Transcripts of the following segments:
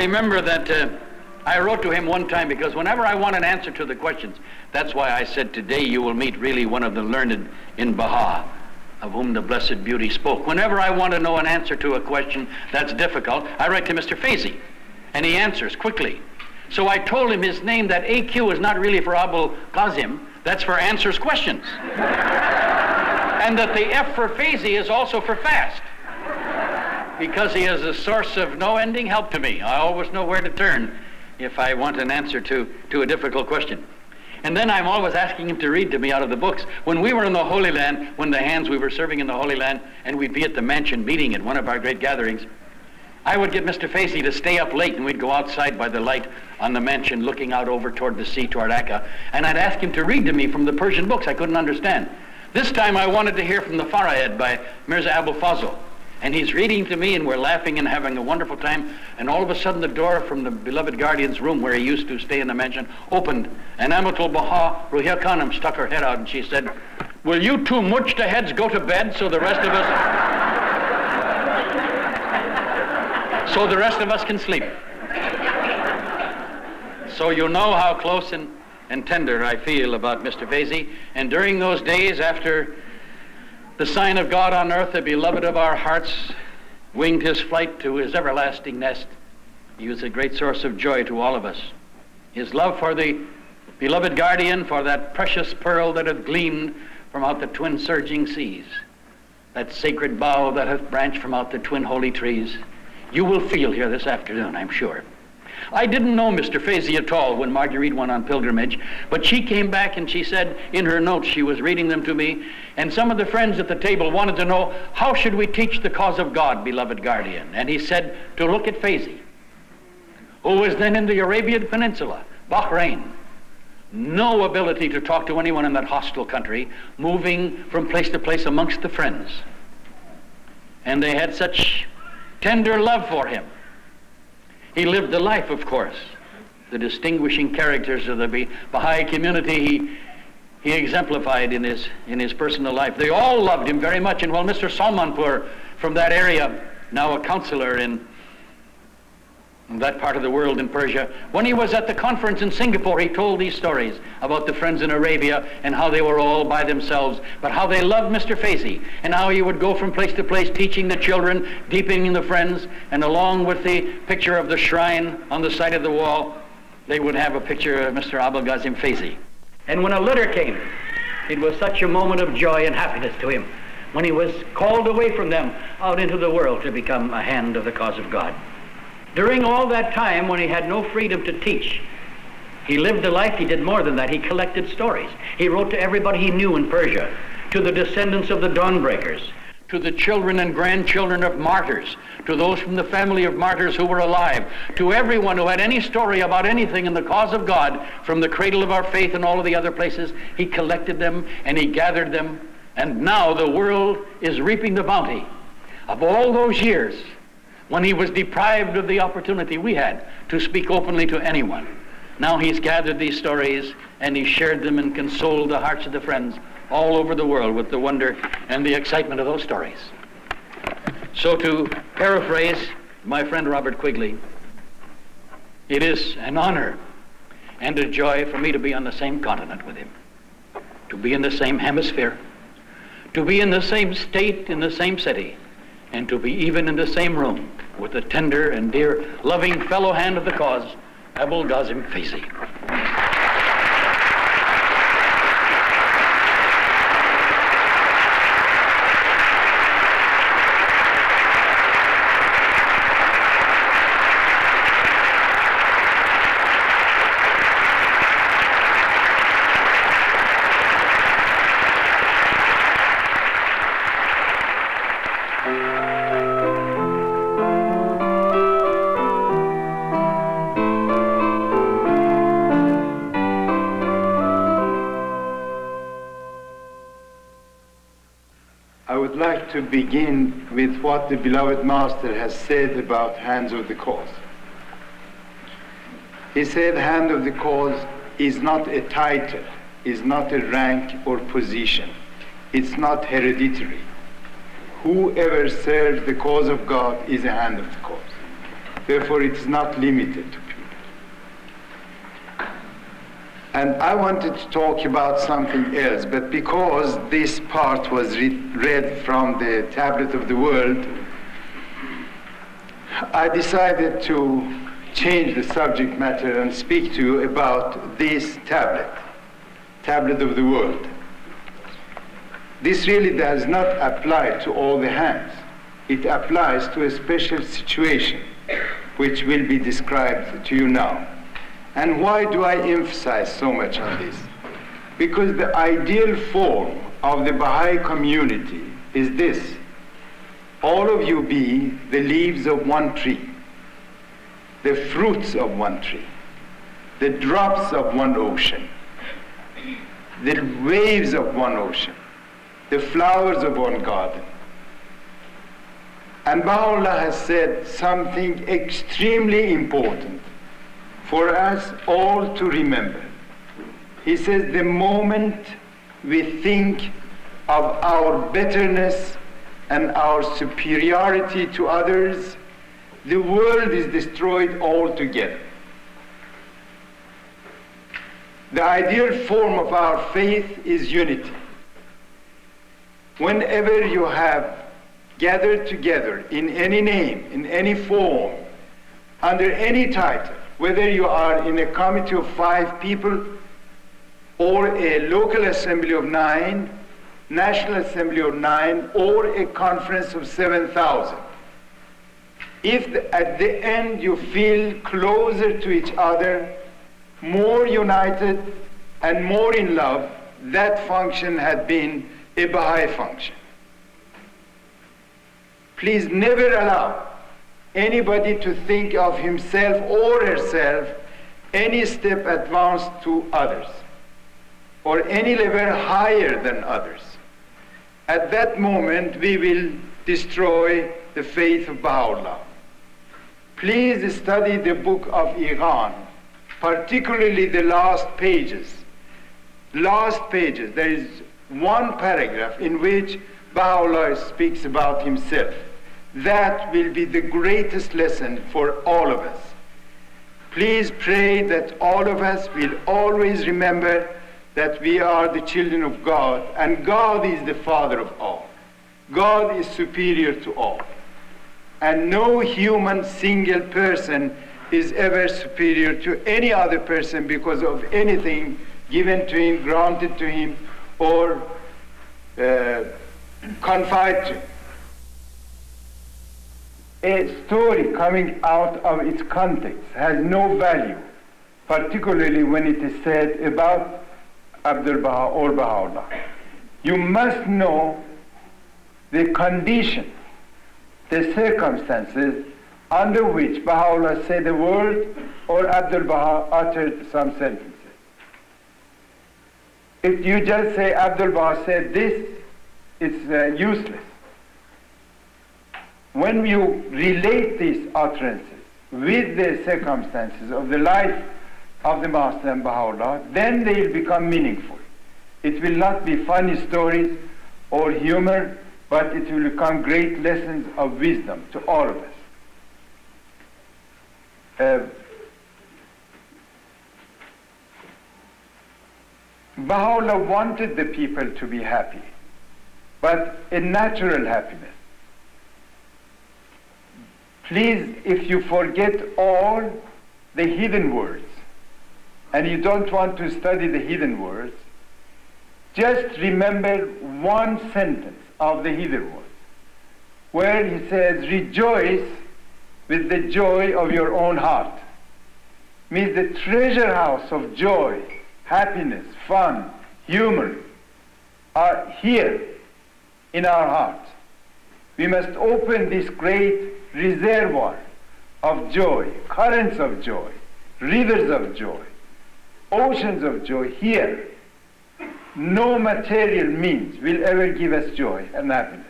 remember that I wrote to him one time because whenever I want an answer to the questions, that's why I said today you will meet really one of the learned in Baha, of whom the Blessed Beauty spoke. Whenever I want to know an answer to a question that's difficult, I write to Mr. Faizi, and he answers quickly. So I told him his name, that AQ is not really for Abul Qasim, that's for answers questions. And that the F for Faizi is also for fast, because he is a source of no ending help to me. I always know where to turn if I want an answer to a difficult question. And then I'm always asking him to read to me out of the books. When we were in the Holy Land, we were serving in the Holy Land, and we'd be at the mansion meeting at one of our great gatherings, I would get Mr. Faizi to stay up late, and we'd go outside by the light on the mansion looking out over toward the sea, toward Akka, and I'd ask him to read to me from the Persian books I couldn't understand. This time I wanted to hear from the Farahid by Mirza Abul Fazl. And he's reading to me, and we're laughing and having a wonderful time, and all of a sudden the door from the beloved guardian's room where he used to stay in the mansion opened, and Amatul Baha Ruhiya Khanum stuck her head out, and she said, "Will you two mujtahids go to bed so the rest of us can sleep?" So you know how close and tender I feel about Mr. Faizi. And during those days after the sign of God on earth, the beloved of our hearts, winged his flight to his everlasting nest, he was a great source of joy to all of us. His love for the beloved guardian, for that precious pearl that hath gleamed from out the twin surging seas, that sacred bough that hath branched from out the twin holy trees, you will feel here this afternoon, I'm sure. I didn't know Mr. Faizi at all when Marguerite went on pilgrimage, but she came back and she said in her notes, she was reading them to me, and some of the friends at the table wanted to know, how should we teach the cause of God, beloved guardian? And he said to look at Faizi, who was then in the Arabian Peninsula, Bahrain, no ability to talk to anyone in that hostile country, moving from place to place amongst the friends. And they had such tender love for him. He lived the life, of course. The distinguishing characters of the Baha'i community he exemplified in his personal life. They all loved him very much. And while Mr. Salmanpur from that area, now a counselor in that part of the world in Persia, when he was at the conference in Singapore, he told these stories about the friends in Arabia and how they were all by themselves, but how they loved Mr. Faizi, and how he would go from place to place teaching the children, deepening the friends, and along with the picture of the shrine on the side of the wall, they would have a picture of Mr. Abul Qasim Faizi. And when a letter came, it was such a moment of joy and happiness to him when he was called away from them out into the world to become a hand of the cause of God. During all that time when he had no freedom to teach, he lived a life. He did more than that. He collected stories. He wrote to everybody he knew in Persia, to the descendants of the Dawnbreakers, to the children and grandchildren of martyrs, to those from the family of martyrs who were alive, to everyone who had any story about anything in the cause of God, from the cradle of our faith and all of the other places. He collected them and he gathered them, and now the world is reaping the bounty of all those years when he was deprived of the opportunity we had to speak openly to anyone. Now he's gathered these stories and he shared them and consoled the hearts of the friends all over the world with the wonder and the excitement of those stories. So to paraphrase my friend Robert Quigley, it is an honor and a joy for me to be on the same continent with him, to be in the same hemisphere, to be in the same state, in the same city, and to be even in the same room with the tender and dear, loving fellow hand of the cause, Abul Qasim Faizi. To begin with what the beloved Master has said about Hands of the Cause. He said Hand of the Cause is not a title, is not a rank or position. It's not hereditary. Whoever serves the cause of God is a Hand of the Cause. Therefore, it is not limited to people. And I wanted to talk about something else, but because this part was read from the Tablet of the World, I decided to change the subject matter and speak to you about this Tablet of the World. This really does not apply to all the hands. It applies to a special situation, which will be described to you now. And why do I emphasize so much on this? Because the ideal form of the Baha'i community is this: all of you be the leaves of one tree, the fruits of one tree, the drops of one ocean, the waves of one ocean, the flowers of one garden. And Baha'u'llah has said something extremely important for us all to remember. He says, the moment we think of our betterness and our superiority to others, the world is destroyed altogether. The ideal form of our faith is unity. Whenever you have gathered together in any name, in any form, under any title, whether you are in a committee of 5 people or a local assembly of 9, national assembly of 9, or a conference of 7,000, if at the end you feel closer to each other, more united and more in love, that function had been a Baha'i function. Please never allow anybody to think of himself or herself any step advanced to others or any level higher than others. At that moment, we will destroy the faith of Baha'u'llah. Please study the book of Iran, particularly the last pages. There is one paragraph in which Baha'u'llah speaks about himself. That will be the greatest lesson for all of us. Please pray that all of us will always remember that we are the children of God, and God is the Father of all. God is superior to all. And no human single person is ever superior to any other person because of anything given to him, granted to him, or confided to him. A story coming out of its context has no value, particularly when it is said about Abdul-Baha or Baha'u'llah. You must know the condition, the circumstances under which Baha'u'llah said a word or Abdul-Baha uttered some sentences. If you just say Abdul-Baha said this, it's useless. When you relate these utterances with the circumstances of the life of the Master and Baha'u'llah, then they will become meaningful. It will not be funny stories or humor, but it will become great lessons of wisdom to all of us. Baha'u'llah wanted the people to be happy, but a natural happiness. Please, if you forget all the hidden words, and you don't want to study the hidden words, just remember one sentence of the hidden words, where he says, rejoice with the joy of your own heart. Means the treasure house of joy, happiness, fun, humor are here in our hearts. We must open this great reservoir of joy, currents of joy, rivers of joy, oceans of joy here. No material means will ever give us joy and happiness.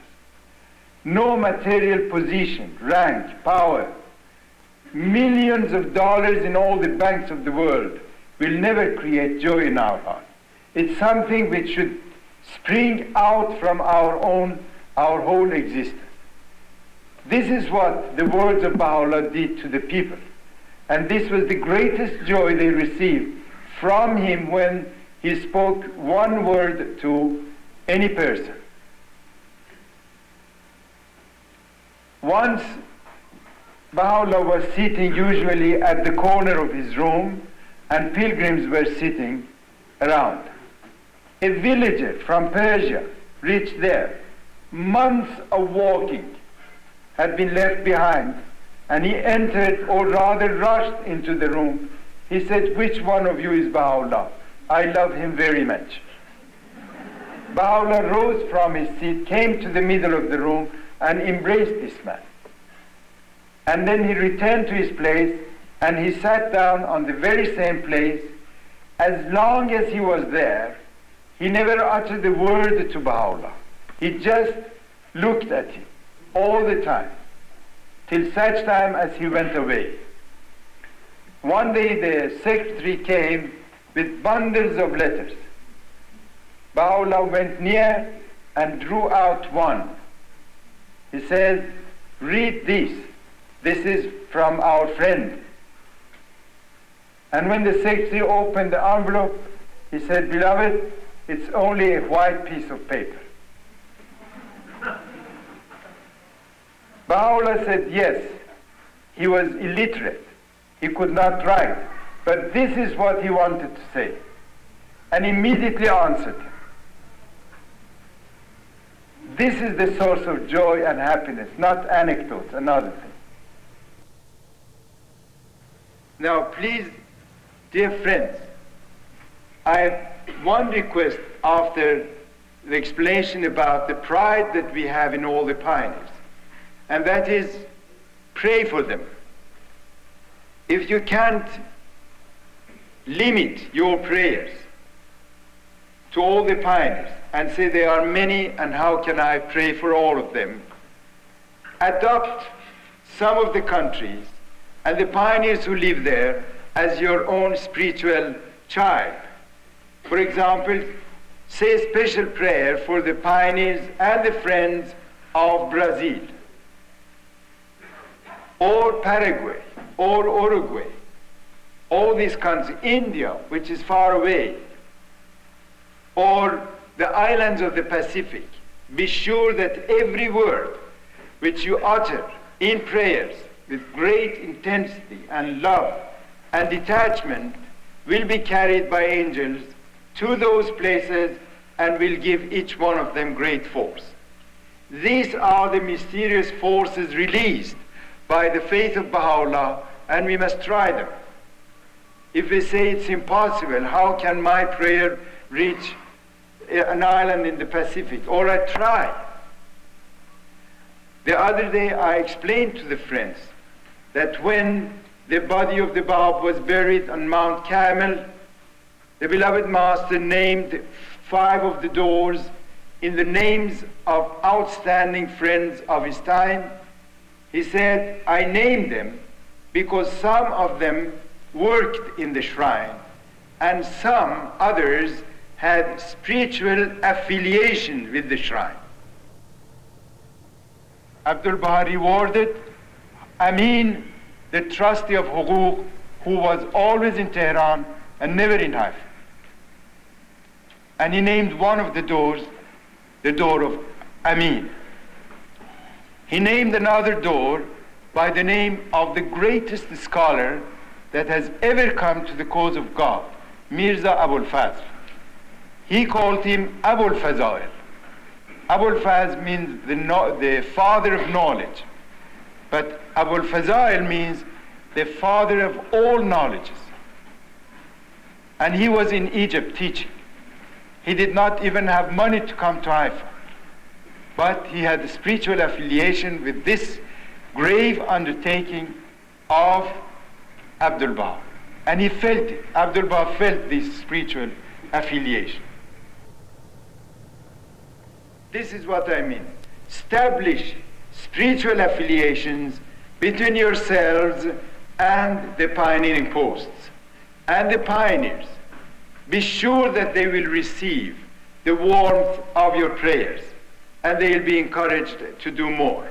No material position, rank, power, millions of dollars in all the banks of the world will never create joy in our heart. It's something which should spring out from our whole existence. This is what the words of Baha'u'llah did to the people. And this was the greatest joy they received from him when he spoke one word to any person. Once Baha'u'llah was sitting usually at the corner of his room, and pilgrims were sitting around. A villager from Persia reached there. Months of walking had been left behind, and he entered, or rather rushed into the room. He said, "Which one of you is Baha'u'llah? I love him very much." Baha'u'llah rose from his seat, came to the middle of the room, and embraced this man. And then he returned to his place, and he sat down on the very same place. As long as he was there, he never uttered a word to Baha'u'llah. He just looked at him all the time, till such time as he went away. One day the secretary came with bundles of letters. Baha'u'llah went near and drew out one. He said, "Read this. This is from our friend." And when the secretary opened the envelope, he said, "Beloved, it's only a white piece of paper." Baha'u'llah said, yes, he was illiterate. He could not write. But this is what he wanted to say. And immediately answered him. This is the source of joy and happiness, not anecdotes, another thing. Now, please, dear friends, I have one request after the explanation about the pride that we have in all the pioneers, and that is, pray for them. If you can't limit your prayers to all the pioneers and say there are many and how can I pray for all of them, adopt some of the countries and the pioneers who live there as your own spiritual child. For example, say a special prayer for the pioneers and the friends of Brazil, or Paraguay, or Uruguay, all these countries, India, which is far away, or the islands of the Pacific. Be sure that every word which you utter in prayers with great intensity and love and detachment will be carried by angels to those places and will give each one of them great force. These are the mysterious forces released by the faith of Baha'u'llah, and we must try them. If we say it's impossible, how can my prayer reach an island in the Pacific? Or I try. The other day I explained to the friends that when the body of the Bab was buried on Mount Carmel, the beloved Master named 5 of the doors in the names of outstanding friends of his time. He said, I named them because some of them worked in the shrine and some others had spiritual affiliation with the shrine. Abdul Baha rewarded Amin, the trustee of Huquq, who was always in Tehran and never in Haifa. And he named one of the doors the door of Amin. He named another door by the name of the greatest scholar that has ever come to the cause of God, Mirza Abul Fazl. He called him Abul Fazail. Abul Fazl means the father of knowledge, but Abul Fazail means the father of all knowledges. And he was in Egypt teaching. He did not even have money to come to Haifa, but he had a spiritual affiliation with this grave undertaking of Abdul Baha. And he felt it. Abdul Baha felt this spiritual affiliation. This is what I mean. Establish spiritual affiliations between yourselves and the pioneering posts. And the pioneers, be sure that they will receive the warmth of your prayers and they will be encouraged to do more.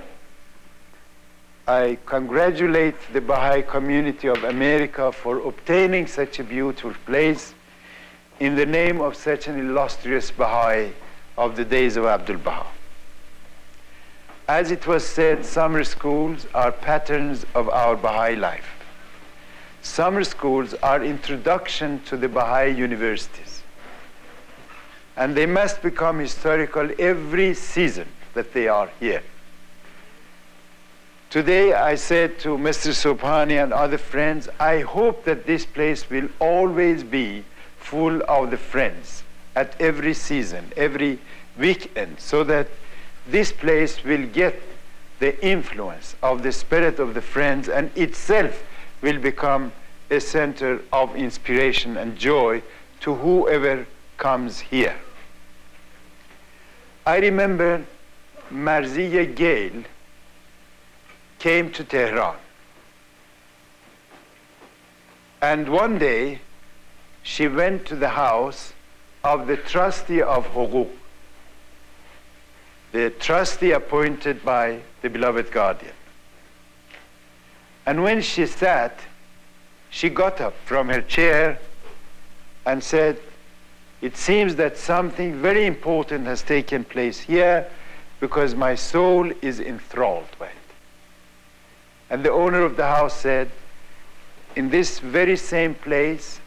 I congratulate the Baha'i community of America for obtaining such a beautiful place in the name of such an illustrious Baha'i of the days of Abdul Baha. As it was said, summer schools are patterns of our Baha'i life. Summer schools are introduction to the Baha'i universities. And they must become historical every season that they are here. Today I said to Mr. Subhani and other friends, I hope that this place will always be full of the friends at every season, every weekend, so that this place will get the influence of the spirit of the friends and itself will become a center of inspiration and joy to whoever comes here. I remember Marziya Gale came to Tehran. And one day, she went to the house of the trustee of Huquq, the trustee appointed by the beloved guardian. And when she sat, she got up from her chair and said, it seems that something very important has taken place here because my soul is enthralled by it. And the owner of the house said, in this very same place,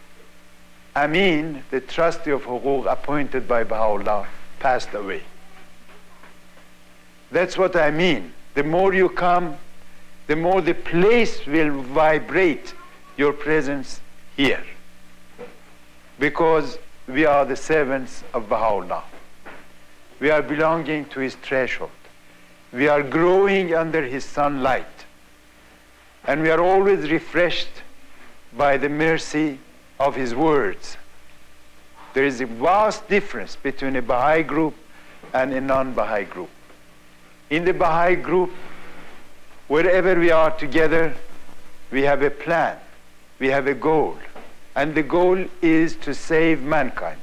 Amin, the trustee of Huquq appointed by Baha'u'llah, passed away. That's what I mean. The more you come, the more the place will vibrate your presence here. Because we are the servants of Baha'u'llah. We are belonging to his threshold. We are growing under his sunlight. And we are always refreshed by the mercy of his words. There is a vast difference between a Baha'i group and a non-Baha'i group. In the Baha'i group, wherever we are together, we have a plan, we have a goal, and the goal is to save mankind.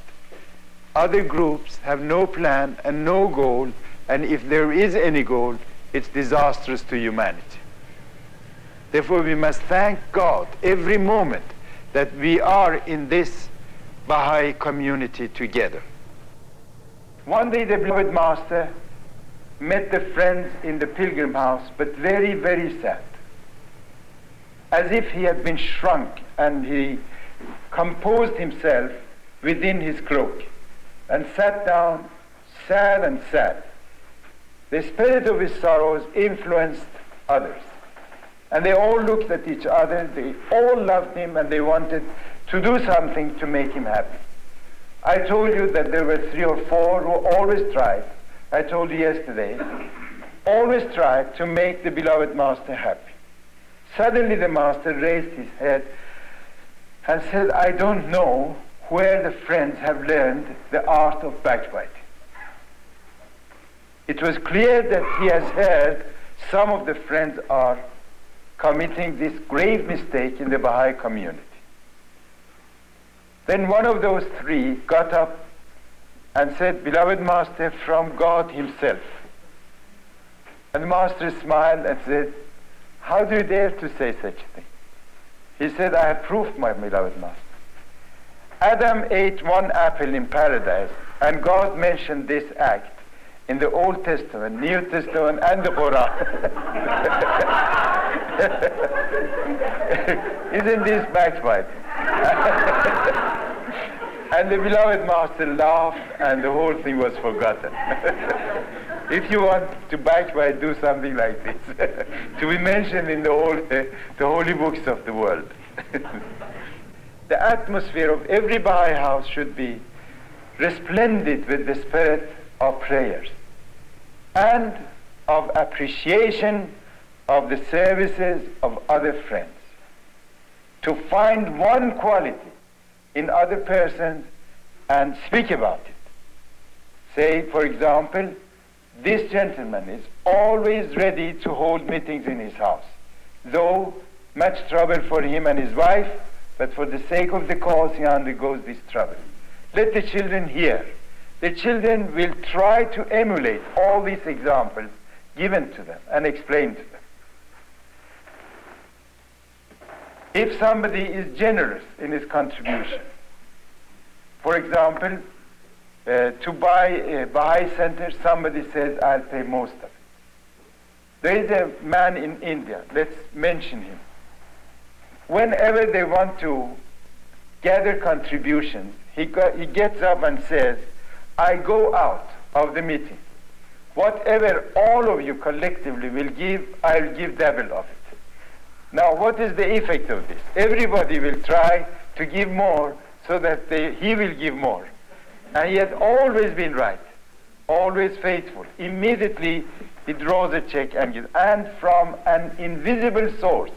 Other groups have no plan and no goal, and if there is any goal, it's disastrous to humanity. Therefore, we must thank God every moment that we are in this Baha'i community together. One day, the beloved Master met the friends in the pilgrim house, but very, very sad, as if he had been shrunk, and he composed himself within his cloak and sat down sad and sad. The spirit of his sorrows influenced others. And they all looked at each other, they all loved him, and they wanted to do something to make him happy. I told you that there were 3 or 4 who always tried, I told you yesterday, always tried to make the beloved Master happy. Suddenly the Master raised his head and said, I don't know where the friends have learned the art of backbiting. It was clear that he has heard some of the friends are committing this grave mistake in the Baha'i community. Then one of those 3 got up and said, beloved Master, from God himself. And the Master smiled and said, how do you dare to say such a thing? He said, I have proof, my beloved Master. Adam ate 1 apple in paradise, and God mentioned this act in the Old Testament, New Testament, and the Quran. Isn't this backbiting? And the beloved Master laughed, and the whole thing was forgotten. If you want to backbite, do something like this, to be mentioned in the holy books of the world. The atmosphere of every Baha'i house should be resplendent with the spirit of prayers and of appreciation of the services of other friends. To find one quality in other persons and speak about it. Say, for example, this gentleman is always ready to hold meetings in his house, though much trouble for him and his wife, but for the sake of the cause he undergoes this trouble. Let the children hear. The children will try to emulate all these examples given to them and explain to them. if somebody is generous in his contribution, for example, to buy a Baha'i center, somebody says, I'll pay most of it. There is a man in India, let's mention him. Whenever they want to gather contributions, he gets up and says, I go out of the meeting. Whatever all of you collectively will give, I'll give double of it. Now, what is the effect of this? Everybody will try to give more so that he will give more. And he has always been right, always faithful. Immediately, he draws a check and gives. And from an invisible source,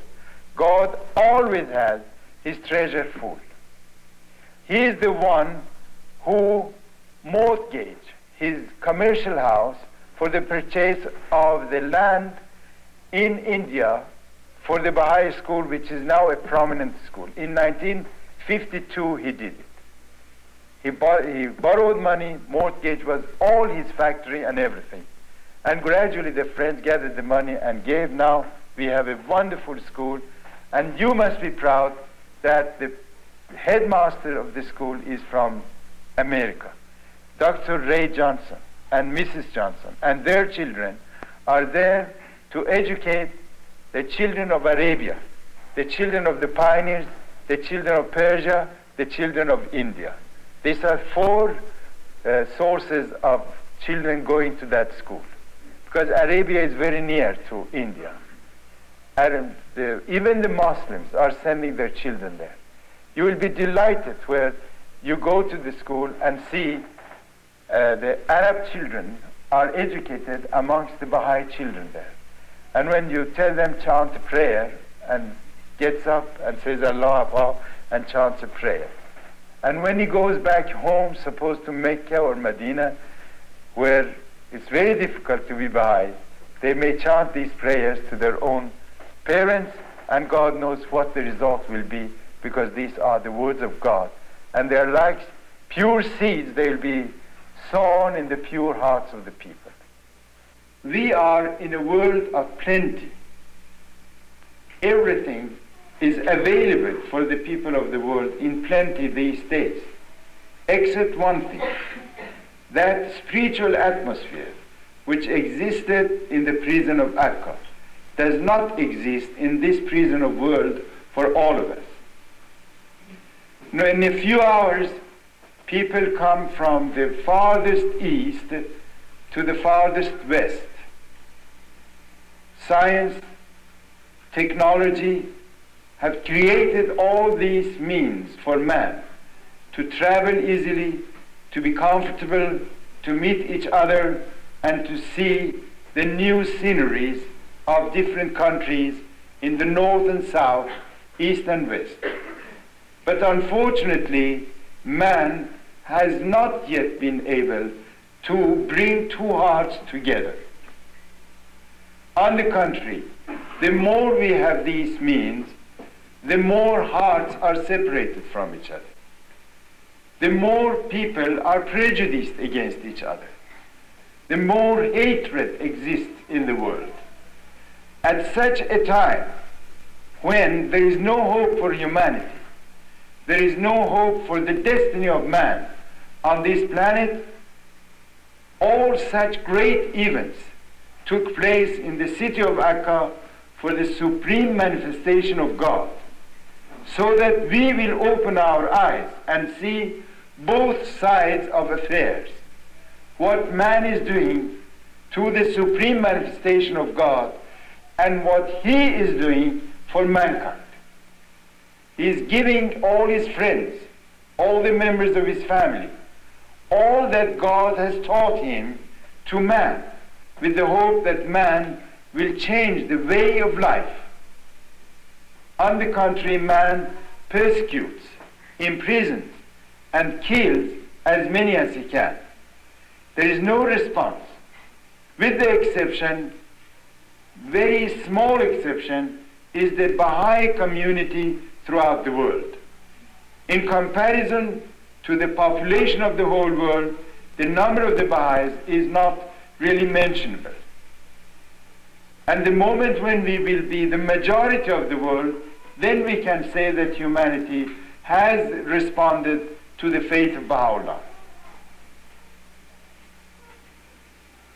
God always has his treasure full. He is the one who mortgaged his commercial house for the purchase of the land in India for the Baha'i school, which is now a prominent school. In 1952, he did it. He borrowed money, mortgage was all his factory and everything. And gradually the friends gathered the money and gave. Now we have a wonderful school, and you must be proud that the headmaster of the school is from America. Dr. Ray Johnson and Mrs. Johnson and their children are there to educate the children of Arabia, the children of the pioneers, the children of Persia, the children of India. These are four sources of children going to that school, because Arabia is very near to India. And even the Muslims are sending their children there. You will be delighted where you go to the school and see the Arab children are educated amongst the Baha'i children there. And when you tell them chant a prayer, and gets up and says Allah Akbar and chants a prayer. And when he goes back home, supposed to Mecca or Medina, where it's very difficult to be Baha'i, they may chant these prayers to their own parents, and God knows what the result will be, because these are the words of God. And they are like pure seeds, they will be sown in the pure hearts of the people. We are in a world of plenty. Everything is available for the people of the world in plenty these days, except one thing: that spiritual atmosphere which existed in the prison of Akka does not exist in this prison of world for all of us. Now, in a few hours, people come from the farthest east to the farthest west. Science, technology have created all these means for man to travel easily, to be comfortable, to meet each other, and to see the new sceneries of different countries in the north and south, east and west. But unfortunately, man has not yet been able to bring two hearts together. On the contrary, the more we have these means, the more hearts are separated from each other. The more people are prejudiced against each other. The more hatred exists in the world. At such a time, when there is no hope for humanity, there is no hope for the destiny of man on this planet, all such great events took place in the city of Akka for the supreme manifestation of God, so that we will open our eyes and see both sides of affairs, what man is doing to the supreme manifestation of God and what he is doing for mankind. He is giving all his friends, all the members of his family, all that God has taught him to man, with the hope that man will change the way of life. On the contrary, man persecutes, imprisons, and kills as many as he can. There is no response, with the exception, very small exception, is the Baha'i community throughout the world. In comparison to the population of the whole world, the number of the Baha'is is not really mentionable. And the moment when we will be the majority of the world, then we can say that humanity has responded to the faith of Baha'u'llah.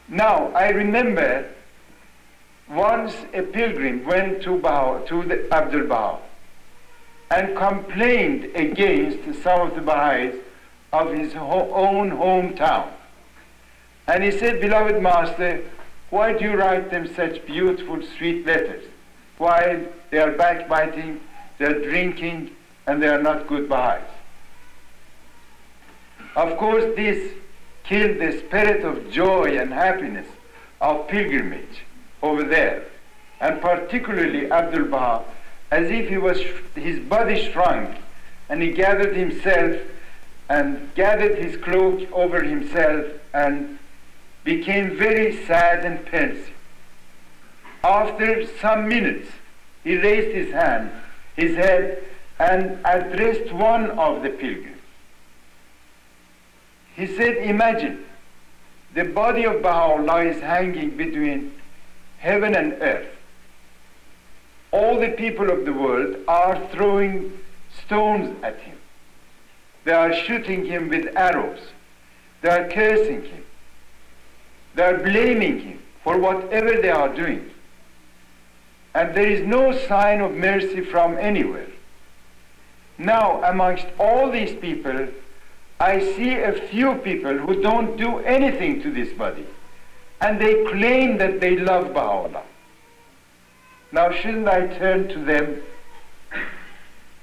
Now, I remember once a pilgrim went to the Abdul Baha and complained against some of the Baha'is of his own hometown. And he said, "Beloved Master, why do you write them such beautiful, sweet letters, while they are backbiting, they are drinking, and they are not good Baha'is?" Of course, this killed the spirit of joy and happiness of pilgrimage over there, and particularly Abdul Baha, as if his body shrunk, and he gathered himself and gathered his cloak over himself and became very sad and pensive. After some minutes, he raised his head, and addressed one of the pilgrims. He said, "Imagine, the body of Baha'u'llah is hanging between heaven and earth. All the people of the world are throwing stones at him. They are shooting him with arrows. They are cursing him. They are blaming him for whatever they are doing. And there is no sign of mercy from anywhere. Now, amongst all these people, I see a few people who don't do anything to this body, and they claim that they love Baha'u'llah. Now, shouldn't I turn to them?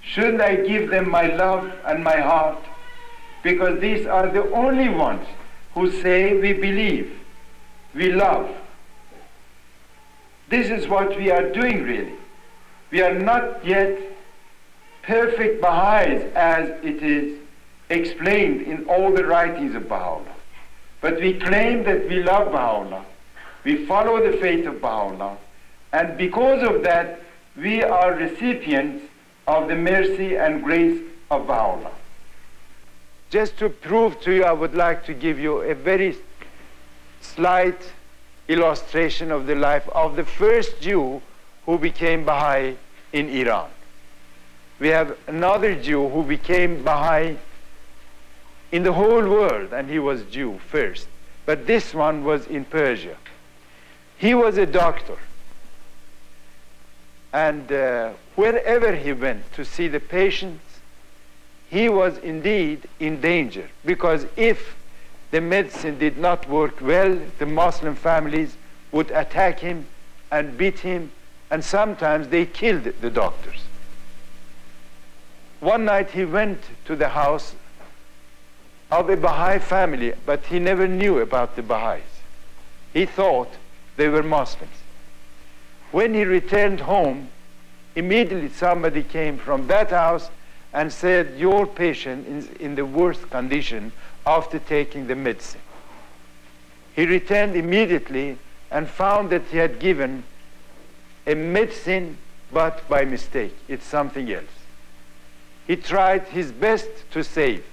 Shouldn't I give them my love and my heart? Because these are the only ones who say we believe, we love. This is what we are doing, really. We are not yet perfect Baha'is as it is explained in all the writings of Baha'u'llah. But we claim that we love Baha'u'llah, we follow the faith of Baha'u'llah, and because of that, we are recipients of the mercy and grace of Baha'u'llah. Just to prove to you, I would like to give you a very slight illustration of the life of the first Jew who became Baha'i in Iran. We have another Jew who became Baha'i in the whole world, and he was Jew first. But this one was in Persia. He was a doctor. And wherever he went to see the patients, he was indeed in danger. Because if the medicine did not work well, the Muslim families would attack him and beat him, and sometimes they killed the doctors. One night he went to the house of a Baha'i family, but he never knew about the Baha'is. He thought they were Muslims. When he returned home, immediately somebody came from that house and said, "Your patient is in the worst condition after taking the medicine." He returned immediately and found that he had given a medicine, but by mistake. It's something else. He tried his best to save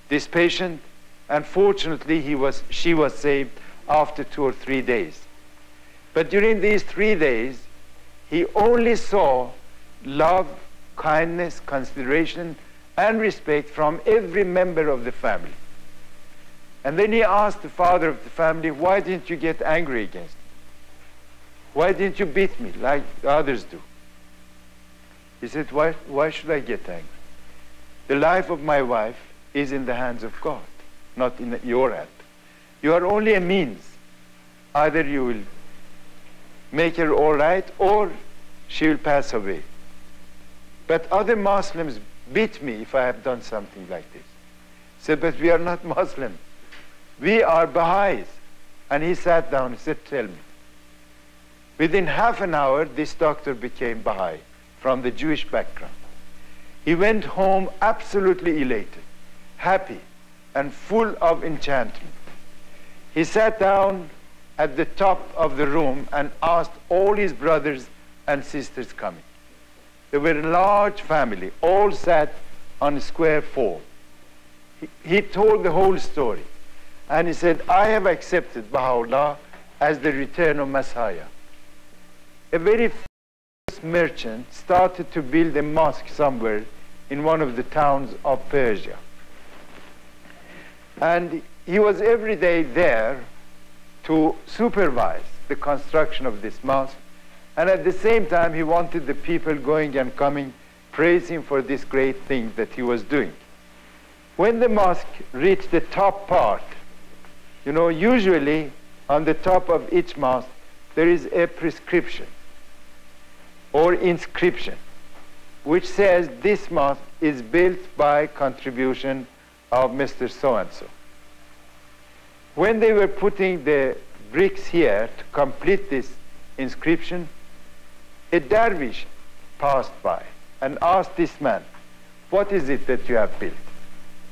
this patient, and fortunately she was saved after 2 or 3 days. But during these 3 days, he only saw love, kindness, consideration, and respect from every member of the family. And then he asked the father of the family, "Why didn't you get angry against me? Why didn't you beat me like the others do?" He said, why should I get angry? The life of my wife is in the hands of God, not in your hand. You are only a means. Either you will make her all right, or she will pass away. But other Muslims beat me if I have done something like this. He said, "But we are not Muslim. We are Baha'is." And he sat down and said, "Tell me." Within half an hour, this doctor became Baha'i from the Jewish background. He went home absolutely elated, happy, and full of enchantment. He sat down at the top of the room and asked all his brothers and sisters coming. They were a large family, all sat on a square form. He told the whole story, and he said, "I have accepted Baha'u'llah as the return of Messiah." A very famous merchant started to build a mosque somewhere in one of the towns of Persia. And he was every day there to supervise the construction of this mosque. And at the same time, he wanted the people going and coming praise him for this great thing that he was doing. When the mosque reached the top part, you know, usually on the top of each mosque, there is a prescription or inscription which says this mosque is built by contribution of Mr. So-and-so. When they were putting the bricks here to complete this inscription, a dervish passed by and asked this man, "What is it that you have built?"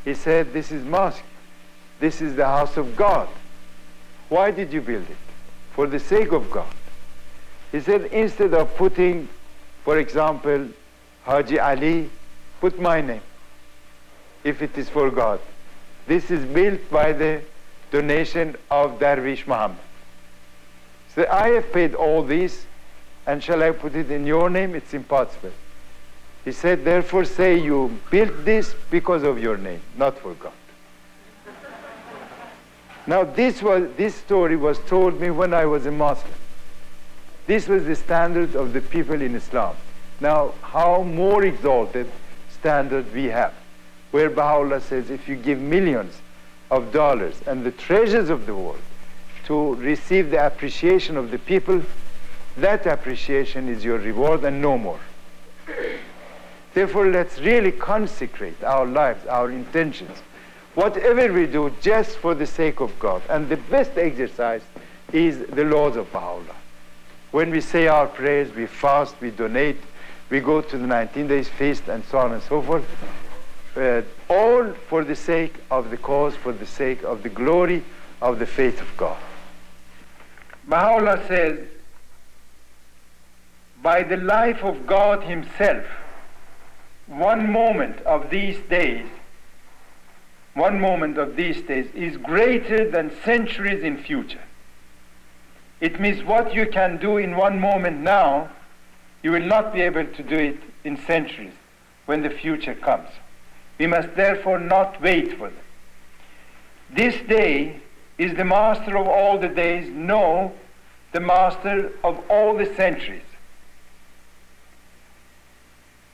He said, "This is mosque. This is the house of God." "Why did you build it?" "For the sake of God." He said, "Instead of putting, for example, Haji Ali, put my name, if it is for God. This is built by the donation of Dervish Muhammad." So I have paid all this, and shall I put it in your name? It's impossible. He said, "Therefore say you built this because of your name, not for God." Now this story was told me when I was a Muslim. This was the standard of the people in Islam. Now how more exalted standard we have, where Baha'u'llah says if you give millions of dollars and the treasures of the world to receive the appreciation of the people, that appreciation is your reward and no more. Therefore, let's really consecrate our lives, our intentions, whatever we do, just for the sake of God. And the best exercise is the laws of Baha'u'llah. When we say our prayers, we fast, we donate, we go to the 19 days feast, and so on and so forth, all for the sake of the cause, for the sake of the glory of the faith of God. Baha'u'llah says, by the life of God himself, one moment of these days is greater than centuries in future. It means what you can do in one moment now, you will not be able to do it in centuries when the future comes. We must therefore not wait for them. This day is the master of all the days, no, the master of all the centuries.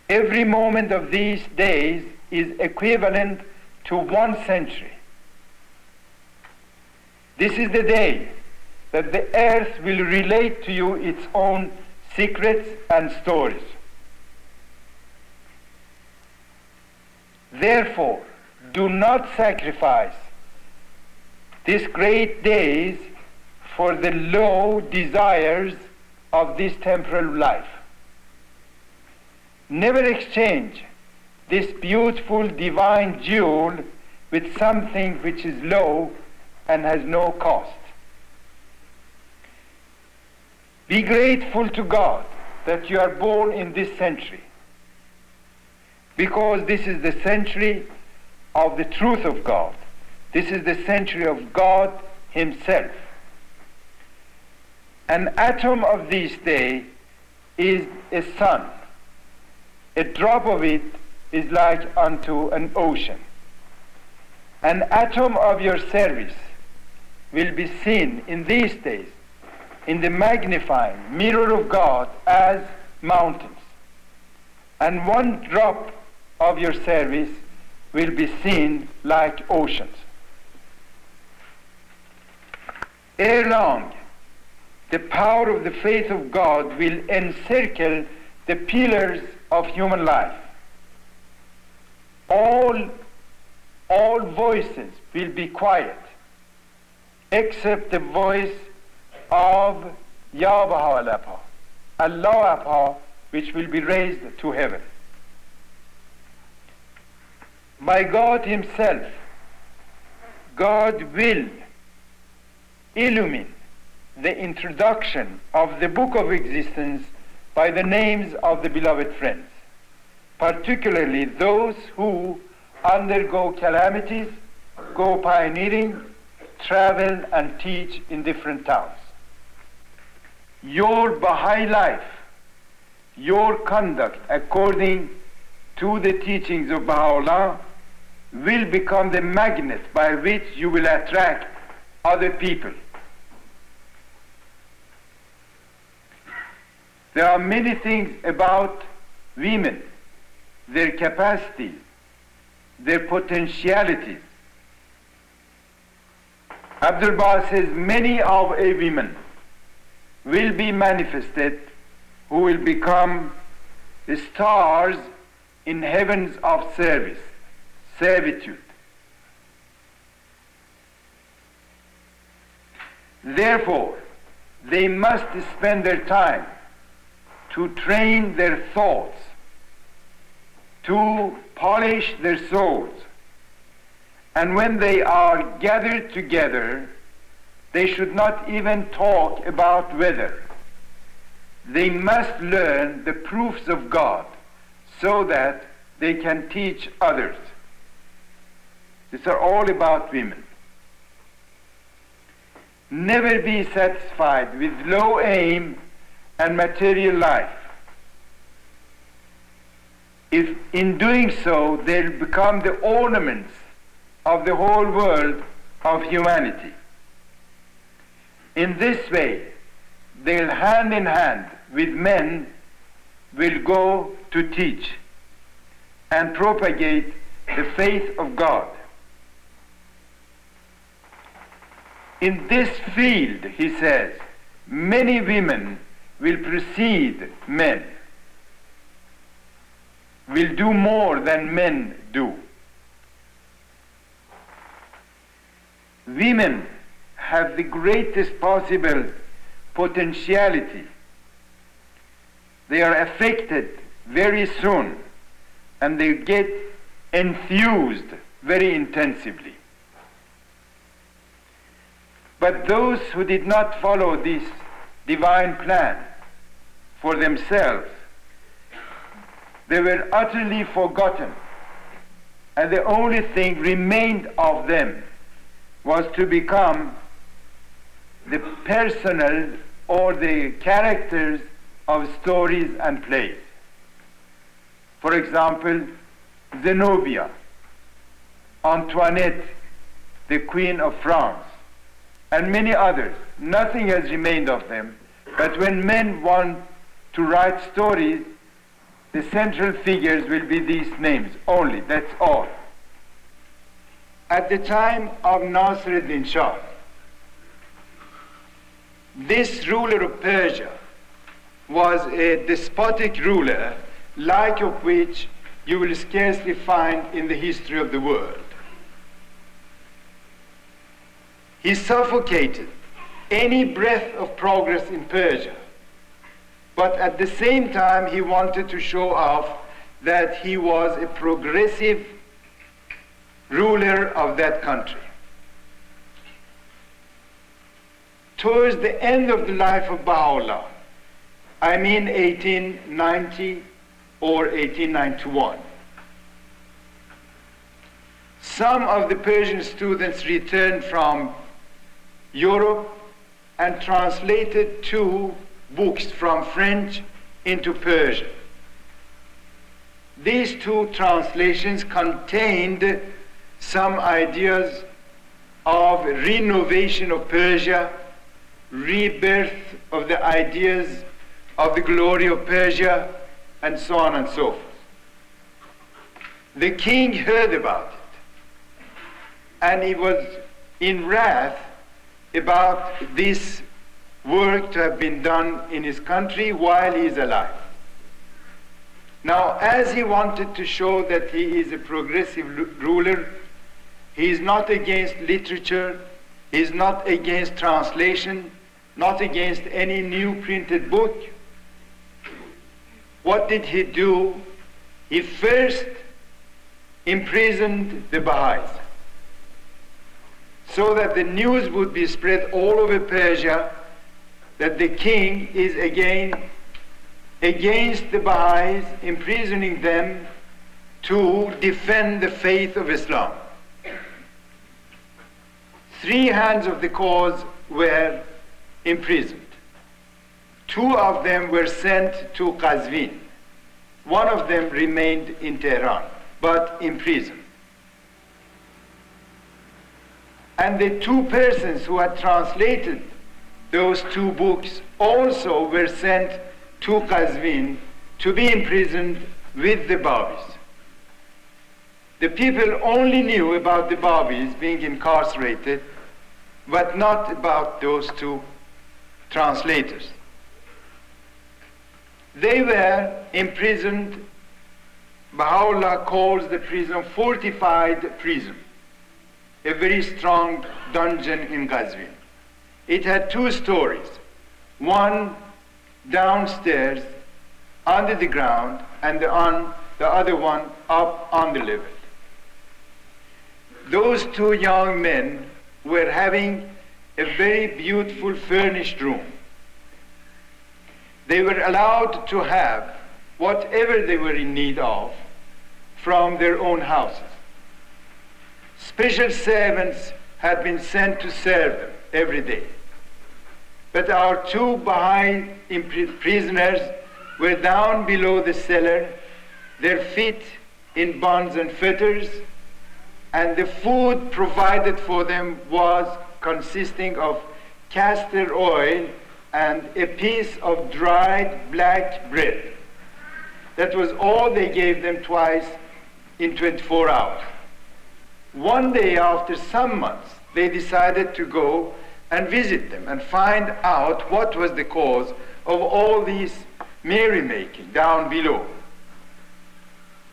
Every moment of these days is equivalent to 1 century. This is the day that the earth will relate to you its own secrets and stories. Therefore, do not sacrifice these great days for the low desires of this temporal life. Never exchange this beautiful divine jewel with something which is low and has no cost. Be grateful to God that you are born in this century, because this is the century of the truth of God. This is the century of God himself. An atom of this day is a sun. A drop of it is like unto an ocean. An atom of your service will be seen in these days in the magnifying mirror of God as mountains. And one drop of your service will be seen like oceans. Ere long, the power of the faith of God will encircle the pillars of human life. All voices will be quiet, except the voice of Ya Baha'u'llah, Allah, which will be raised to heaven. By God himself, God will illumine the introduction of the book of existence by the names of the beloved friends, particularly those who undergo calamities, go pioneering, travel and teach in different towns. Your Baha'i life, your conduct according to the teachings of Baha'u'llah will become the magnet by which you will attract other people. There are many things about women, their capacities, their potentialities. Abdul Baha says many of a women will be manifested who will become the stars in heavens of servitude. Therefore, they must spend their time to train their thoughts, to polish their souls. And when they are gathered together, they should not even talk about weather. They must learn the proofs of God so that they can teach others. These are all about women. Never be satisfied with low aim and material life. If in doing so they'll become the ornaments of the whole world of humanity. In this way, they'll hand in hand with men will go to teach and propagate the faith of God. In this field, he says, many women will precede men, will do more than men do. Women have the greatest possible potentiality. They are affected very soon and they get enthused very intensively. But those who did not follow this divine plan for themselves, they were utterly forgotten, and the only thing remained of them was to become the personal or the characters of stories and plays. For example, Zenobia, Antoinette, the Queen of France, and many others. Nothing has remained of them, but when men want to write stories, the central figures will be these names only, that's all. At the time of Nasruddin Shah, this ruler of Persia was a despotic ruler, like of which you will scarcely find in the history of the world. He suffocated any breath of progress in Persia, but at the same time he wanted to show off that he was a progressive ruler of that country. Towards the end of the life of Baha'u'llah, I mean 1890 or 1891, some of the Persian students returned from Europe and translated 2 books from French into Persian. These 2 translations contained some ideas of renovation of Persia, rebirth of the ideas of the glory of Persia, and so on and so forth. The king heard about it, and he was in wrath about this work to have been done in his country while he is alive. Now, as he wanted to show that he is a progressive ruler, he is not against literature, he is not against translation, not against any new printed book. What did he do? He first imprisoned the Baha'is, so that the news would be spread all over Persia that the king is again against the Baha'is, imprisoning them to defend the faith of Islam. 3 hands of the cause were imprisoned. 2 of them were sent to Qazvin. 1 of them remained in Tehran, but in prison. And the 2 persons who had translated those 2 books also were sent to Qazvin to be imprisoned with the Babis. The people only knew about the Babis being incarcerated, but not about those 2 translators. They were imprisoned. Baha'u'llah calls the prison fortified prison, a very strong dungeon in Qazvin. It had 2 stories, one downstairs under the ground and the other one up on the level. Those 2 young men were having a very beautiful furnished room. They were allowed to have whatever they were in need of from their own houses. Special servants had been sent to serve them every day. But our 2 Baha'i prisoners were down below the cellar, their feet in bonds and fetters, and the food provided for them was consisting of castor oil and a piece of dried black bread. That was all they gave them twice in 24 hours. One day, after some months, they decided to go and visit them and find out what was the cause of all these merrymaking down below.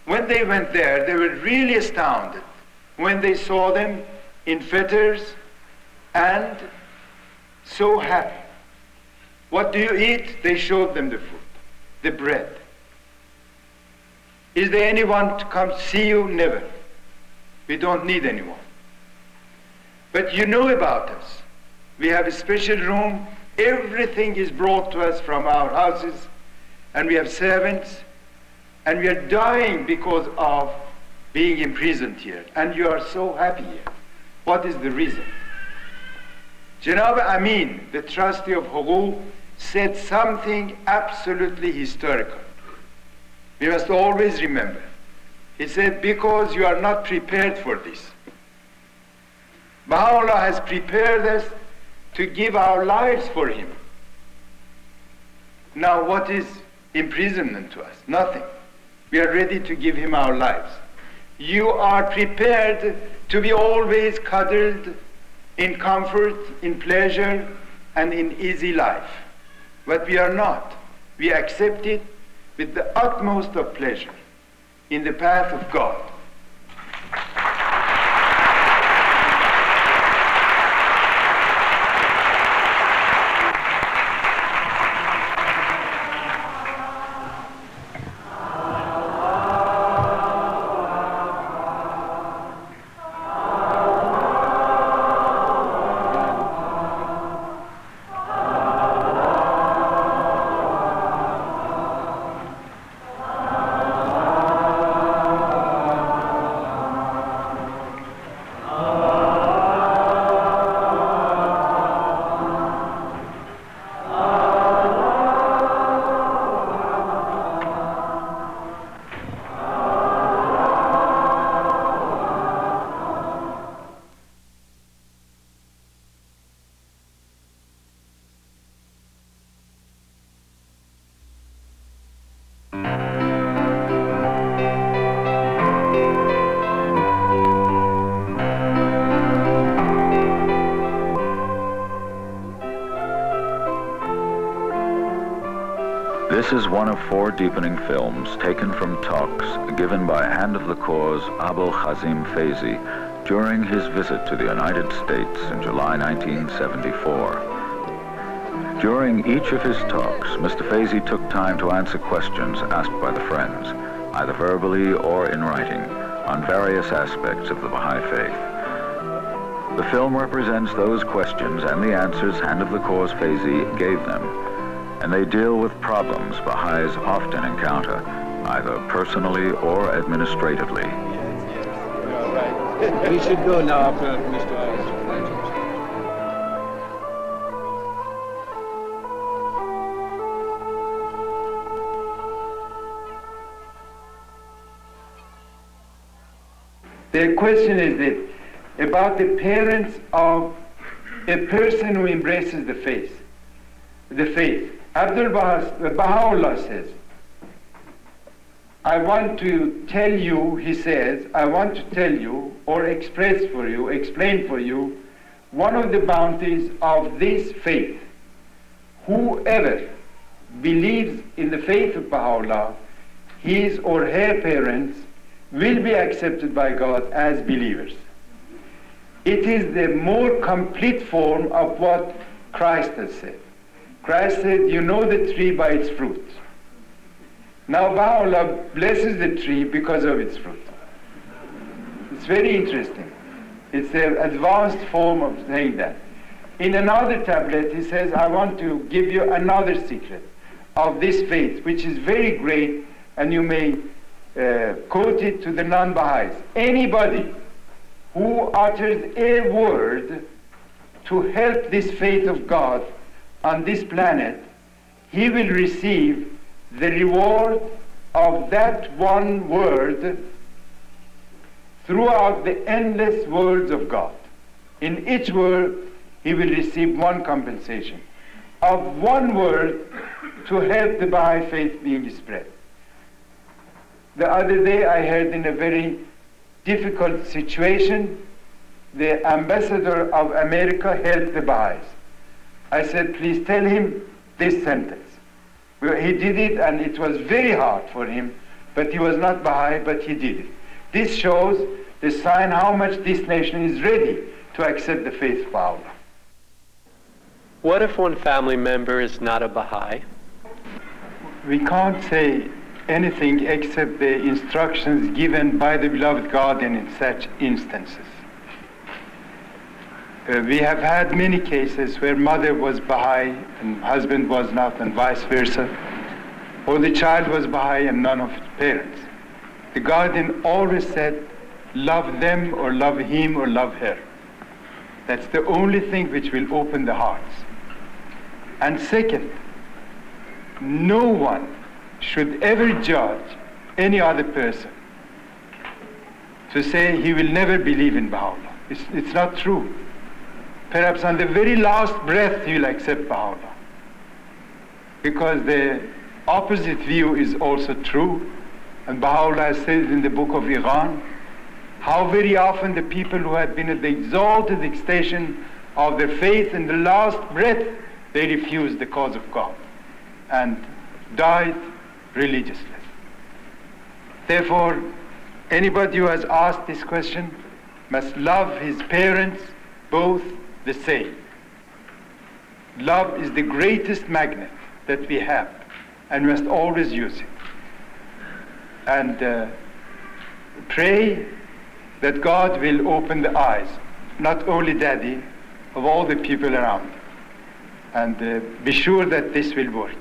When they went there, they were really astounded when they saw them in fetters and so happy. What do you eat? They showed them the food, the bread. Is there anyone to come see you? Never. We don't need anyone. But you know about us. We have a special room. Everything is brought to us from our houses, and we have servants, and we are dying because of being imprisoned here, and you are so happy here. What is the reason? Janab Amin, the trustee of Huquq, said something absolutely historical. We must always remember. He said, because you are not prepared for this. Baha'u'llah has prepared us to give our lives for him. Now what is imprisonment to us? Nothing. We are ready to give him our lives. You are prepared to be always cuddled in comfort, in pleasure, and in easy life. But we are not. We accept it with the utmost of pleasure in the path of God. This is one of 4 deepening films taken from talks given by Hand of the Cause Abul Khazim Faizi during his visit to the United States in July 1974. During each of his talks, Mr. Faizi took time to answer questions asked by the friends, either verbally or in writing, on various aspects of the Baha'i faith. The film represents those questions and the answers Hand of the Cause Faizi gave them, and they deal with problems Baha'is often encounter, either personally or administratively. We should go now after Mr. Faizi. The question is that about the parents of a person who embraces the faith. Baha'u'llah says, I want to tell you, he says, I want to tell you or explain for you one of the bounties of this faith. Whoever believes in the faith of Baha'u'llah, his or her parents will be accepted by God as believers. It is the more complete form of what Christ has said. Christ said, you know the tree by its fruit. Now Baha'u'llah blesses the tree because of its fruit. It's very interesting. It's an advanced form of saying that. In another tablet, he says, I want to give you another secret of this faith, which is very great, and you may quote it to the non-Baha'is. Anybody who utters a word to help this faith of God on this planet, he will receive the reward of that one word throughout the endless words of God. In each word, he will receive one compensation of one word to help the Baha'i faith being spread. The other day I heard in a very difficult situation, the ambassador of America helped the Baha'is. I said, please tell him this sentence. Well, he did it, and it was very hard for him, but he was not Baha'i, but he did it. This shows the sign how much this nation is ready to accept the faith of Baha'u'llah. What if one family member is not a Baha'i? We can't say anything except the instructions given by the beloved guardian in such instances. We have had many cases where mother was Baha'i and husband was not, and vice versa, or the child was Baha'i and none of his parents. The guardian always said, love them or love him or love her. That's the only thing which will open the hearts. And second, no one should ever judge any other person to say he will never believe in Baha'u'llah. It's not true. Perhaps on the very last breath he will accept Baha'u'llah. Because the opposite view is also true. And Baha'u'llah says in the book of Iran, how very often the people who had been at the exalted extension of their faith in the last breath, they refused the cause of God and died religiously. Therefore, anybody who has asked this question must love his parents both the same. Love is the greatest magnet that we have, and we must always use it. And pray that God will open the eyes, not only Daddy, of all the people around. And be sure that this will work.